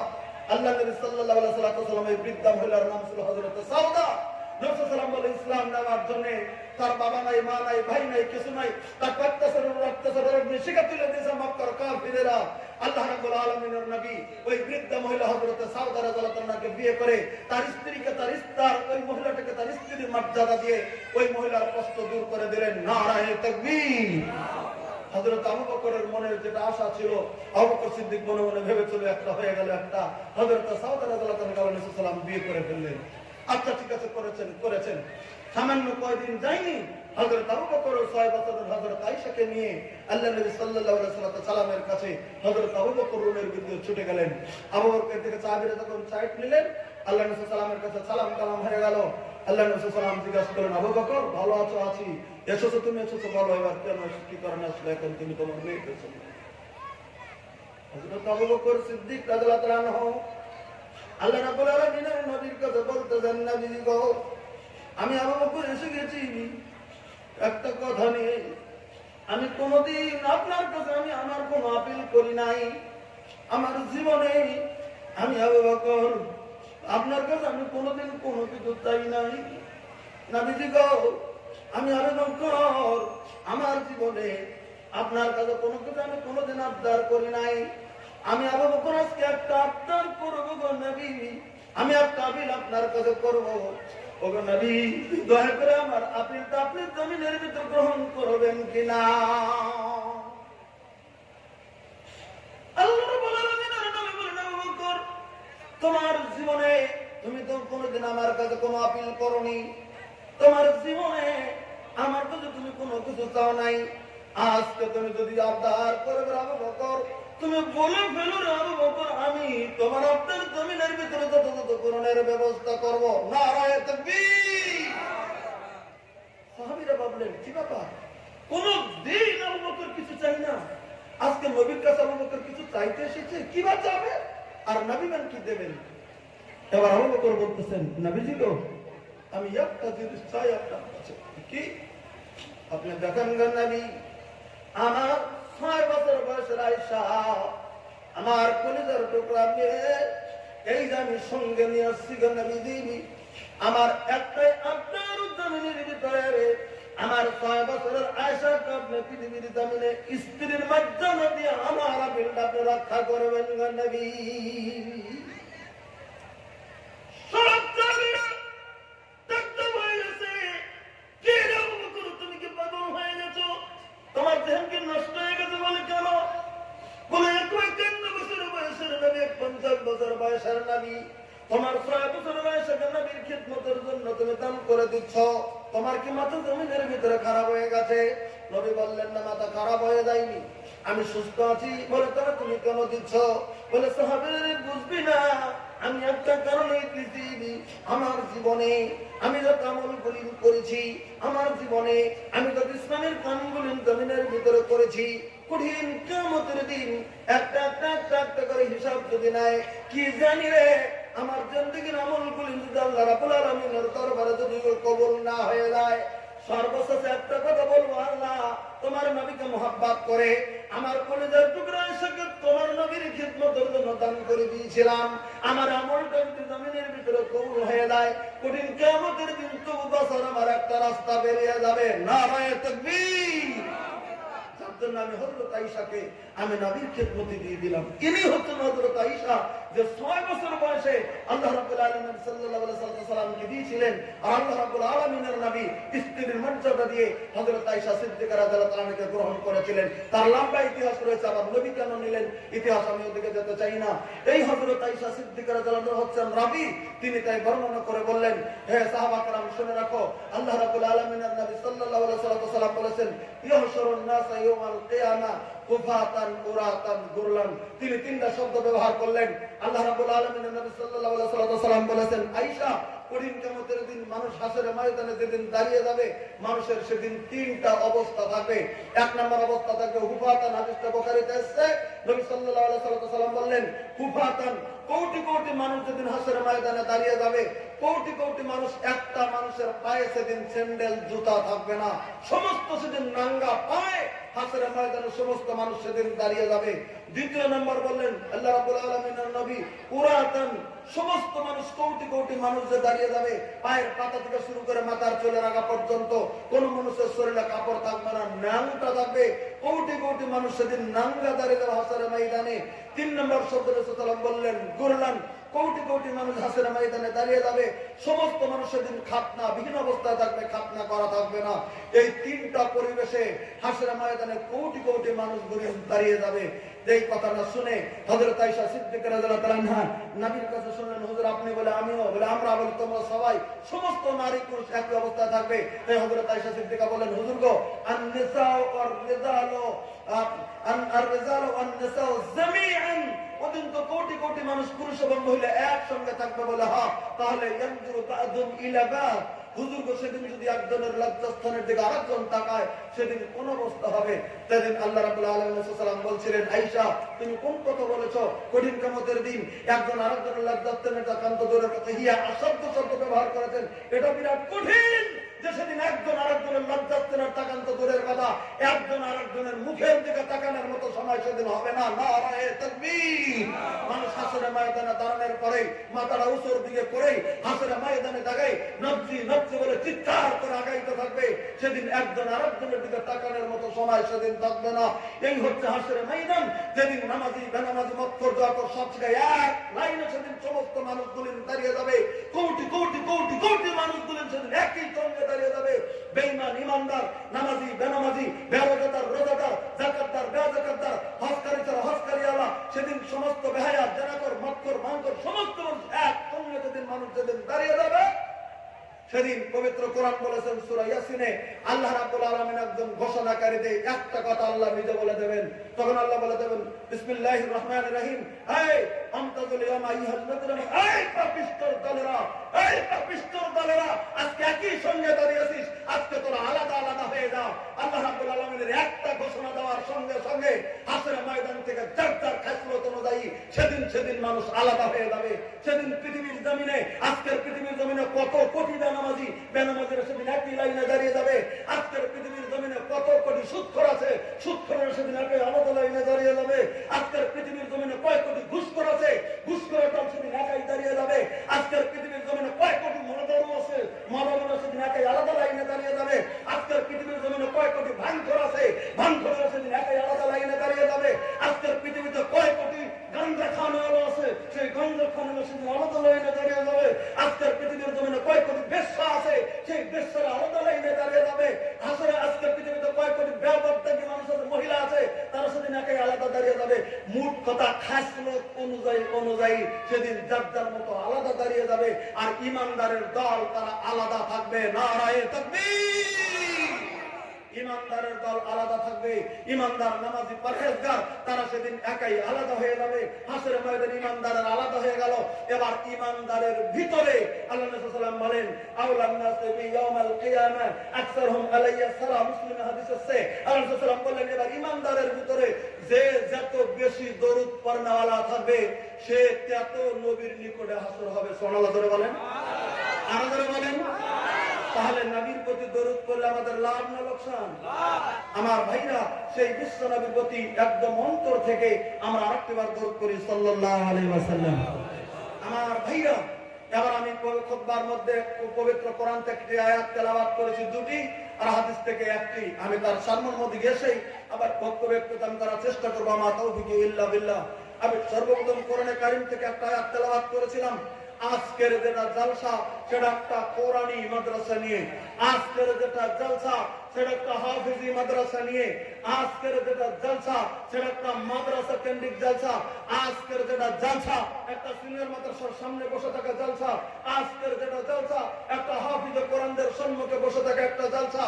আল্লাহ নবী সাল্লাল্লাহু আলাইহি ওয়াসাল্লাম এই বৃদ্ধা মহিলার নাম ছিল হযরত সাউদা। নবী সাল্লাল্লাহু আলাইহি ওয়াসাল্লাম বলে ইসলাম নেওয়ার জন্য তার বাবা নাই, মা নাই, ভাই নাই, কিছু নাই, তার অত্যাচারের শিকার তুলে দিয়েছে মক্কার কাফিরেরা। আল্লাহ রাব্বুল আলামিনের নবী ওই বৃদ্ধা মহিলা হযরত সাউদা রাদিয়াল্লাহু আনহাকে বিয়ে করে তার স্ত্রীকে, তার ওই মহিলাটাকে তার স্ত্রীর মর্যাদা দিয়ে ওই মহিলার কষ্ট দূর করে দিলেন। নারায়ে তাকবীর। হযরত আবু বকরের মনের যেটা আশা ছিল, আবু বকর সিদ্দিক মনে মনে ভেবেছিল একটা হয়ে গেল একটা, হযরত সাউদা রাদিয়াল্লাহু আনহা নবী সাল্লাল্লাহু আলাইহি ওয়াসাল্লাম বিয়ে করে ফেললেন। আচ্ছা ঠিক আছে, করেছেন। সামান্য কয়দিন যায়নি, হযরত আবু বকর 6 বছরের হযরত আয়েশাকে নিয়ে আল্লাহ নবী সাল্লাল্লাহু আলাইহি ওয়াসাল্লামের কাছে হযরত আবু বকর রুমের ভিতরে ছুটে গেলেন। আবু বকর থেকে সাহাবীরা যখন সাইড নিলেন, আল্লাহ নবী সাল্লাল্লাহু আলাইহি ওয়াসাল্লামের কাছে সালাম কালাম হয়ে গেল। আল্লাহ নবী সাল্লাল্লাহু আলাইহি ওয়াসাল্লাম জিজ্ঞাসা করেন, আবু বকর ভালো আছো? আছি। এসেছো তুমি, এসেছো, বলো এবার কেন, কি কারণে আসলে এখন তুমি তোমার মেয়েকে চলে? হযরত আবু বকর সিদ্দিক রাদিয়াল্লাহু আনহু আল্লাহ রাব্বুল আলামিনের নবীর কাছে বলতেছেন, নবী গো, আমি আবু বকর এসে গেছি একটা কথা নিয়ে। আমি কোনদিন আপনার কাছে আমি আমার কোনো আপিল করি নাই। আমার জীবনে আমি আবু বকর আপনার কাছে আমি কোনদিন কোনো কিছু চাই নাই। নবীজি গো, আমি আবু বকর আমার জীবনে আপনার কাছে কোনো কিছু আমি কোনদিন আবদার করি নাই। আমি আবু বকর আজকে একটা আবদার করব গো নবী, আমি একটা আপিল আপনার কাছে করব। ওগো নবী, দয়া করে আমার আপিলটা আপনি জমিনের ভিতর গ্রহণ করবেন কিনা? আল্লাহ রাব্বুল আলামিনের নবী বলেন, আবু বকর, তোমার জীবনে তুমি তো কোনোদিন আমার কাছে কোনো আপিল করনি, তোমার জীবনে আমার কাছে তুমি কোনো কিছু চাও নাই। আজকে তুমি যদি আবদার করবে আবু বকর, তুমি বলে ফেলো আবু বকর, আমি তোমার আপনার জমিনের ভিতরে যথাযথ করণের ব্যবস্থা করব। নারায়ে তাকবীর। সাহাবীরা ভাবলেন, কি ব্যাপার, কোন দিন আবু বকর কিছু চাই না, আজকে নবীর কাছে আবু বকর কিছু চাইতে এসেছে, কি বা চাবে আর নবী মান কি দেবেন? এবার আবু বকর বলতেছেন, নবীজি গো, আমি একটা জিনিস চাই আপনার কাছে। কি? আপনি দেখেন গো নবী, আমার 6 বছর বয়সের আয়েশা, আমার কলিজার টুকরা মেয়ে, এই যে আমি সঙ্গে নিয়ে আসছি গো নবীজি, আমার একটাই আবদার জমিনের ভিতরে, আমার 6 বছরের আয়েশাকে আপনি পৃথিবীর জমিনে স্ত্রীর মর্যাদা দিয়ে আমার আপিলটা আপনি রক্ষা করবেন গো নবী। সব জামিনা দেখতে হয়ে গেছে, কে রে আবু বকর, তুমি কি পাগল হয়ে গেছো? তোমার দেহ কি নষ্ট হয়ে গেছে? বলে কেন? বলে 51 বছর বয়সের নবী, 50 বছর বয়সের নবী, তোমার 6 বছর বয়সের নবীর খিদমতের জন্য তুমি দান করে দিচ্ছ, তোমার কি মাথা জমিনের ভিতরে খারাপ হয়ে গেছে? নবী বললেন, না, মাথা খারাপ হয়ে যায়নি, আমি সুস্থ আছি। বলে তবে তুমি কেন দিচ্ছ? বলে সাহাবীরা বুঝবি না, আমি একটা কারণে দিচ্ছি, আমার জীবনে আমি যত আমলগুলি করেছি, আমার জীবনে আমি যত ইসলামের কামগুলি জমিনের ভিতরে করেছি, কঠিন কিয়ামতের দিন একটা করে হিসাব যদি নাই, কি জানি রে, আমার জিন্দেগীর আমলগুলি যদি আল্লাহ রাব্বুল আলামিনের দরবারে যদি কবুল না হয়ে যায়, সর্বশেষ একটা কথা বলবো, আল্লাহ তোমার নবীকে মহব্বত করে আমার কলিজার টুকরা আয়েশাকে তোমার নবীর খিদমতের জন্য দান করে দিয়েছিলাম, আমার আমলটা যদি জমিনের ভিতরে কবুল হয়ে যায়, কঠিন কিয়ামতের দিন তবু বছর আমার একটা রাস্তা বেরিয়ে যাবে। নারায়ে তাকবীর। জন্য আমি হযরত আয়েশাকে আমি নবীর খেদমতে দিয়ে দিলাম। ইনি হচ্ছেন হযরত আয়েশা, যে 6 বছর বয়সে আল্লাহ রাব্বুল আলামিন সাল্লাল্লাহু আলাইহি ওয়াসাল্লামকে দিয়েছিলেন। আর আল্লাহ রাব্বুল আলামিনের নবী স্ত্রীর মর্যাদা দিয়ে হযরত আয়েশা সিদ্দিকা রাদিয়াল্লাহু তাআলাকে গ্রহণ করেছিলেন। তার লম্বা ইতিহাস রয়েছে। আবার নবী কেন নিলেন ইতিহাস আমি ওদিকে যেতে চাই না। এই হযরত আয়েশা সিদ্দিকা রাদিয়াল্লাহু তাআলা হচ্ছেন রাবী। তিনি তাই বর্ণনা করে বললেন, হে সাহাবা کرام শুনে রাখো, আল্লাহ রাব্বুল আলামিনের নবী সাল্লাল্লাহু আলাইহি ওয়াসাল্লাম বলেছেন, ইহশুরুন নাস ইয়াউমাল কিয়ামা কুফাতান উরাতান গুরলান। তিনি তিনটা শব্দ ব্যবহার করলেন। আল্লাহ রাব্বুল আলামিনের নবী সাল্লাল্লাহু আলাইহি ওয়াসাল্লাম বলেছেন, আয়েশা, কঠিন কিয়ামতের দিন মানুষ হাসরের ময়দানে যেদিন দাঁড়িয়ে যাবে, মানুষের সেদিন তিনটা অবস্থা থাকবে। এক নম্বর অবস্থা থাকবে হুফাতান। হাদিসটা বুখারীতে এসেছে, নবী সাল্লাল্লাহু আলাইহি ওয়াসাল্লাম বললেন, হুফাতান, কোটি কোটি মানুষ যেদিন হাসরের ময়দানে দাঁড়িয়ে যাবে, কোটি কোটি মানুষ, একটা মানুষের পায়ে সেদিন স্যান্ডেল জুতা থাকবে না, সমস্ত সেদিন নাঙ্গা পায়ে হাসরের ময়দানে সমস্ত মানুষ সেদিন দাঁড়িয়ে যাবে। দ্বিতীয় নম্বর বললেন আল্লাহ রাব্বুল আলামিনের নবী, উরাতান, সমস্ত মানুষ, কোটি কোটি মানুষ যে দাঁড়িয়ে যাবে, পায়ের পাতা থেকে শুরু করে মাথার চুলের আগা পর্যন্ত কোন মানুষের শরীরে কাপড় থাকবে না, নাংটা থাকবে। কোটি কোটি মানুষ সেদিন নাঙ্গা দাঁড়িয়ে যাবে হাসরের ময়দানে। 3 নম্বর শব্দ রাসূলুল্লাহ বললেন গুরলান, কোটি কোটি মানুষ হাসরের ময়দানে দাঁড়িয়ে যাবে, সমস্ত মানুষ সেদিন খাতনা বিহীন অবস্থায় থাকবে, খাতনা করা থাকবে না। এই তিনটা পরিবেশে হাসরের ময়দানে কোটি কোটি মানুষ দাঁড়িয়ে যাবে। এই কথাটা শুনে হযরত আয়েশা সিদ্দিকা রাদিয়াল্লাহু তাআলা আনহা নবীর কাছে শুনলেন, হুজুর আপনি বলে আমিও, বলে আমরা, বলে তোমরা সবাই, সমস্ত নারী পুরুষ একই অবস্থায় থাকবে। তাই হযরত আয়েশা সিদ্দিকা বলেন, হুজুর গো, আন-নিসাউ ওয়ার-রিজালু আর-রিজালু ওয়ান-নিসাউ জামিআন, ওদিন তো কোটি কোটি মানুষ পুরুষ এবং মহিলা একসঙ্গে থাকবে। বলে হ্যাঁ, তাহলে ইয়ানজুরু বা'দুম ইলা বা'দ, হুজুর গো, সেদিন যদি একজনের লজ্জাস্থানের দিকে আরেকজন তাকায়, সেদিন কোন অবস্থা হবে? সেদিন আল্লাহ রাব্বুল আলামিন সাল্লাল্লাহু আলাইহি বলছিলেন, আয়েশা তুমি কোন কথা বলেছো? কঠিন কিয়ামতের দিন একজন আরেকজনের লজ্জাস্থানের তাকান্ত দূরের কথা, হিয়া অশব্দ শব্দ ব্যবহার করেছেন। এটা বিরাট কঠিন যে সেদিন একজন আরেকজনের লজ্জাস্থানের তাকান্ত দূরের কথা, একজন আরেকজনের মুখের দিকে তাকানোর মতো সময় সেদিন হবে না। নারায়ে তাকবীর। মানুষ হাসরের ময়দানে দাঁড়ানোর পরে মাথাটা উঁচুর দিকে করে হাসরের ময়দানে দাঁড়ায় নবজি নবজি বলে চিৎকার করে আগাইতে থাকবে। সেদিন একজন আরেকজনের দিকে তাকানোর মতো সময় সেদিন থাকবে না। এই হচ্ছে হাসরের ময়দান, যেদিন নামাজি বেনামাজি মক্কর দোয়া কর সব জায়গায় এক লাইনে সেদিন সমস্ত মানুষগুলি দাঁড়িয়ে যাবে। কোটি কোটি কোটি কোটি মানুষগুলি সেদিন একই সঙ্গে দাঁড়িয়ে যাবে। বেঈমান ইমানদার, নামাজি বেনামাজি, বেরোজাদার রোজাদার, যাকাতদার বেযাকাতদার, হজকারী ছাড়া হজকারীওয়ালা, সেদিন সমস্ত বেহায়া জানাকর মক্কর মানকর সমস্ত মানুষ এক সঙ্গে যেদিন মানুষ যেদিন দাঁড়িয়ে যাবে, সেদিন পবিত্র কোরআন বলেছেন সূরা ইয়াসিনে, আল্লাহ রাব্বুল আলামিন একজন ঘোষণাকারীদের একটা কথা আল্লাহ নিজে বলে দেবেন। তখন আল্লাহ বলে দেবেন, বিসমিল্লাহির রহমানির রহিম, এই আমতাজুল ইয়ামা আইয়ুহাল মুজরিমুন, এই পাপিষ্ঠর দলেরা, এই পাপিষ্ঠর দলেরা, আজকে একই সঙ্গে দাঁড়িয়েছিস, আজকে তোরা আলাদা আলাদা হয়ে যা। আল্লাহ রাব্বুল আলামিনের একটা ঘোষণা দেওয়ার সঙ্গে সঙ্গে হাসরের ময়দান থেকে যার যার খাসলত অনুযায়ী সেদিন সেদিন মানুষ আলাদা হয়ে যাবে। সেদিন পৃথিবীর জমিনে, আজকের পৃথিবীর জমিনে কত কোটি বেনামাজি, বেনামাজিরা সেদিন একই লাইনে দাঁড়িয়ে যাবে। আজকের পৃথিবীর জমিনে কত কোটি সুদখোর আছে, সুদখোরেরা সেদিন একই আলাদা লাইনে দাঁড়িয়ে যাবে। আজকের পৃথিবীর জমিনে কয় কোটি ঘুষখোর আছে, ঘুষখোরেরাও সেদিন একাই দাঁড়িয়ে যাবে। আজকের পৃথিবীর জমিনে কয় কোটি মরদারু আছে, মরদারুরা সেদিন একাই আলাদা লাইনে দাঁড়িয়ে যাবে। আজকের পৃথিবীর জমিনে কয় কোটি ভাঙখোর আছে, ভাঙখোরেরা সেদিন একাই আলাদা লাইনে দাঁড়িয়ে যাবে। আজকের পৃথিবীতে কয় কোটি গাঞ্জা খাওয়ানো আছে, সেই গাঞ্জা খাওয়ানো সেদিন আলাদা লাইনে দাঁড়িয়ে যাবে। আজকের পৃথিবীর জমিনে কয় কোটি বেশ্যা আছে, সেই বেশ্যারা আলাদা লাইনে দাঁড়িয়ে যাবে। আসলে আজকের পৃথিবীতে কয় কোটি বেপরদাগী মানুষ আছে, মহিলা আছে, তারা সেদিন একাই আলাদা দাঁড়িয়ে যাবে। মোট কথা খাসলত অনুযায়ী সেদিন যার যার মতো আলাদা দাঁড়িয়ে যাবে। আর ইমানদারের দল তারা আলাদা থাকবে। নারায়ে তাকবীর। ইমানদারের দল আলাদা থাকবে। ইমানদার নামাজি পরহেজগার তারা সেদিন একাই আলাদা হয়ে যাবে। হাসরের ময়দানে ইমানদারের আলাদা হয়ে গেল। এবার ইমানদারের ভিতরে আল্লাহ নবী সাল্লাল্লাহু আলাইহি ওয়াসাল্লাম বলেন, আউলান নাস বি ইয়াউমিল কিয়ামা আকসারহুম আলাইয়া সালাম। মুসলিম হাদিস আছে, আল্লাহ নবী সাল্লাল্লাহু আলাইহি ওয়াসাল্লাম বললেন, এবার ইমানদারের ভিতরে যে যত বেশি দরুদ পড়নেওয়ালা থাকবে, সে তত নবীর নিকটে হাসর হবে। সুবহানাল্লাহ ধরে বলেন, আরো ধরে বলেন। তাহলে নবীর প্রতি দরুদ পড়লে আমাদের লাভ না লোকসান? আমার ভাইরা, সেই বিশ্ব নবীর প্রতি একদম অন্তর থেকে আমরা আরেকবার দরুদ করি সাল্লাল্লাহু আলাইহি ওয়াসাল্লাম। আমার ভাইরা, এবার আমি খুতবার মধ্যে পবিত্র কোরআন থেকে আয়াত তেলাওয়াত করেছি দুটি আর হাদিস থেকে একটি। আমি তার সামনের মধ্যে গেছেই আবার বক্তব্য একটু করার চেষ্টা করবো। মা তাওফিকি ইল্লা বিল্লাহ। আমি সর্বপ্রথম কোরআনে কারীম থেকে একটা আয়াত তেলাওয়াত করেছিলাম। আজকের যেটা জলসা সেটা একটা কোরআনী মাদ্রাসা নিয়ে, আজকের যেটা জলসা সেটা একটা হাফিজি মাদ্রাসা নিয়ে, আজকের যেটা জলসা সেটা একটা মাদ্রাসা কেন্দ্রিক জলসা, আজকের যেটা জলসা একটা সিনিয়র মাদ্রাসার সামনে বসে থাকা জলসা, আজকের যেটা জলসা একটা হাফিজে কোরআনদের সম্মুখে বসে থাকা একটা জলসা,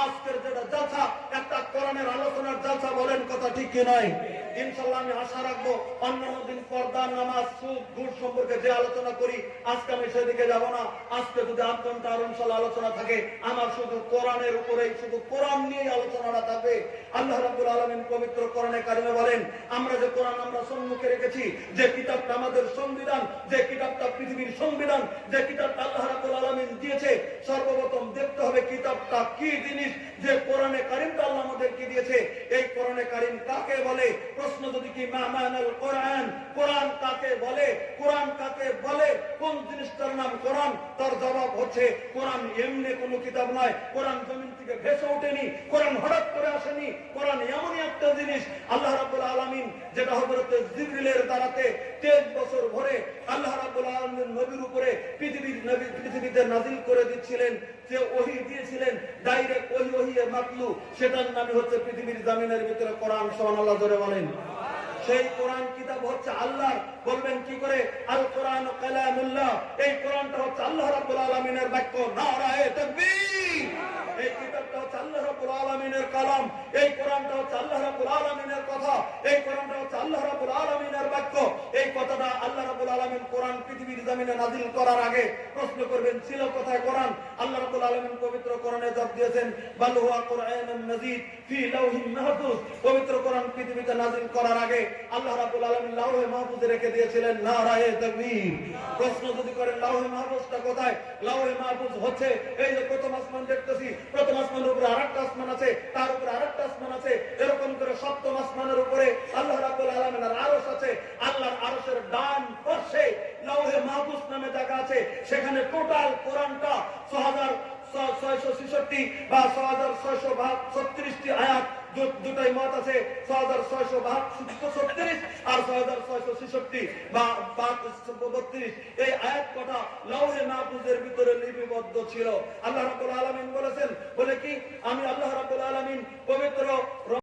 আজকের যেটা জলসা একটা কোরআনের আলোচনার জলসা। বলেন কথা ঠিক কি নয়? ইনশাআল্লাহ আমি আশা রাখবো অন্যান্য দিন পর্দা, নামাজ, সুদ, ঘুষ সম্পর্কে যে আলোচনা করি আজকে আমি সেদিকে যাব না। আজকে যদি 8 ঘন্টা আর ইনশাআল্লাহ আলোচনা থাকে, আমার শুধু কোরআনের উপরেই, শুধু কোরআন নিয়েই আলোচনাটা থাকবে। আল্লাহ রাব্বুল আলামিন পবিত্র কোরআনে কারিমে বলেন, আমরা যে কোরআন আমরা সম্মুখে রেখেছি, যে কিতাবটা আমাদের সংবিধান, যে কিতাবটা পৃথিবীর সংবিধান, যে কিতাবটা আল্লাহ রাব্বুল আলামিন দিয়েছে, সর্বপ্রথম দেখতে হবে কিতাবটা কি জিনিস। যে কোরআনে কারিমটা আল্লাহ আমাদেরকে দিয়েছে, এই কোরআনে কারিম কাকে বলে? প্রশ্ন যদি কি মা মানাল কোরআন, কোরআন কাকে বলে? কোরআন কাকে বলে? কোন জিনিসটার নাম কোরআন? তার জবাব হচ্ছে কোরআন এমনি কোনো কিতাব নয়, কোরআন জমিন থেকে ভেসে ওঠেনি, কোরআন হঠাৎ করে আসেনি। কোরআন এমনই একটা জিনিস আল্লাহ রাব্বুল আলামিন যেটা হযরত জিবরিলের দ্বারাতে 23 বছর ধরে আল্লাহ রাব্বুল আলামিন নবীর উপরে পৃথিবীতে নাজিল করে দিচ্ছিলেন, যে ওহী দিয়েছিলেন ডাইরেক্ট ওহী মাতলু, সেটার নামই হচ্ছে পৃথিবীর জমিনের ভিতরে কোরআন। সুবহানাল্লাহ জোরে বলেন। সেই কোরআন কিতাব হচ্ছে আল্লাহ। বলবেন কি করে? আল কোরআন কালামুল্লাহ। এই কোরআনটা হচ্ছে আল্লাহ রাব্বুল আলামিনের বাক্য। নারায়ে তাকবীর। এই কিতাবটা হচ্ছে আল্লাহ রাব্বুল আলামিনের কালাম। এই কোরআনটা হচ্ছে আল্লাহ রাব্বুল আলামিনের কথা। এই কোরআনটা হচ্ছে আল্লাহ রাব্বুল আলামিনের বাক্য। এই কথাটা আল্লাহ রাব্বুল আলামিন কোরআন পৃথিবীর জমিনে নাযিল করার আগে প্রশ্ন করবেন ছিল কোথায় কোরআন? আল্লাহ রাব্বুল আলামিন পবিত্র কোরআনে জবাব দিয়েছেন, বাল হুয়া কুরআনুন মাজিদ ফি লাওহিন মাহফুজ। পবিত্র কোরআন পৃথিবীতে নাযিল করার আগে আল্লাহ রাব্বুল আলামিন লাওহে মাহফুজে রেখে দিয়েছিলেন। নারায়ে তাকবীর। প্রশ্ন যদি করেন লাওহে মাহফুজটা কোথায়? লাওহে মাহফুজ হচ্ছে এই যে প্রথম আসমান দেখতেছি, প্রথম আসমানের উপরে আরেকটা আসমান আছে, তার উপরে আরেকটা আসমান আছে, এরকম করে সপ্তম আসমানের উপরে আল্লাহ রাব্বুল আলামিনের আরশ আছে। আল্লাহর আরশের ডান পাশে লাওহে মাহফুজ নামে জায়গা আছে, সেখানে টোটাল কোরআনটা 6666 বা 6636টি আয়াত, দুটাই মত আছে। 6636 আর 6666 বা 32 এই আয়াত কটা লাওহে মাহফুজের ভিতরে লিপিবদ্ধ ছিল। আল্লাহ রাব্বুল আলামিন বলেছেন, বলে কি আমি আল্লাহ রাব্বুল আলামিন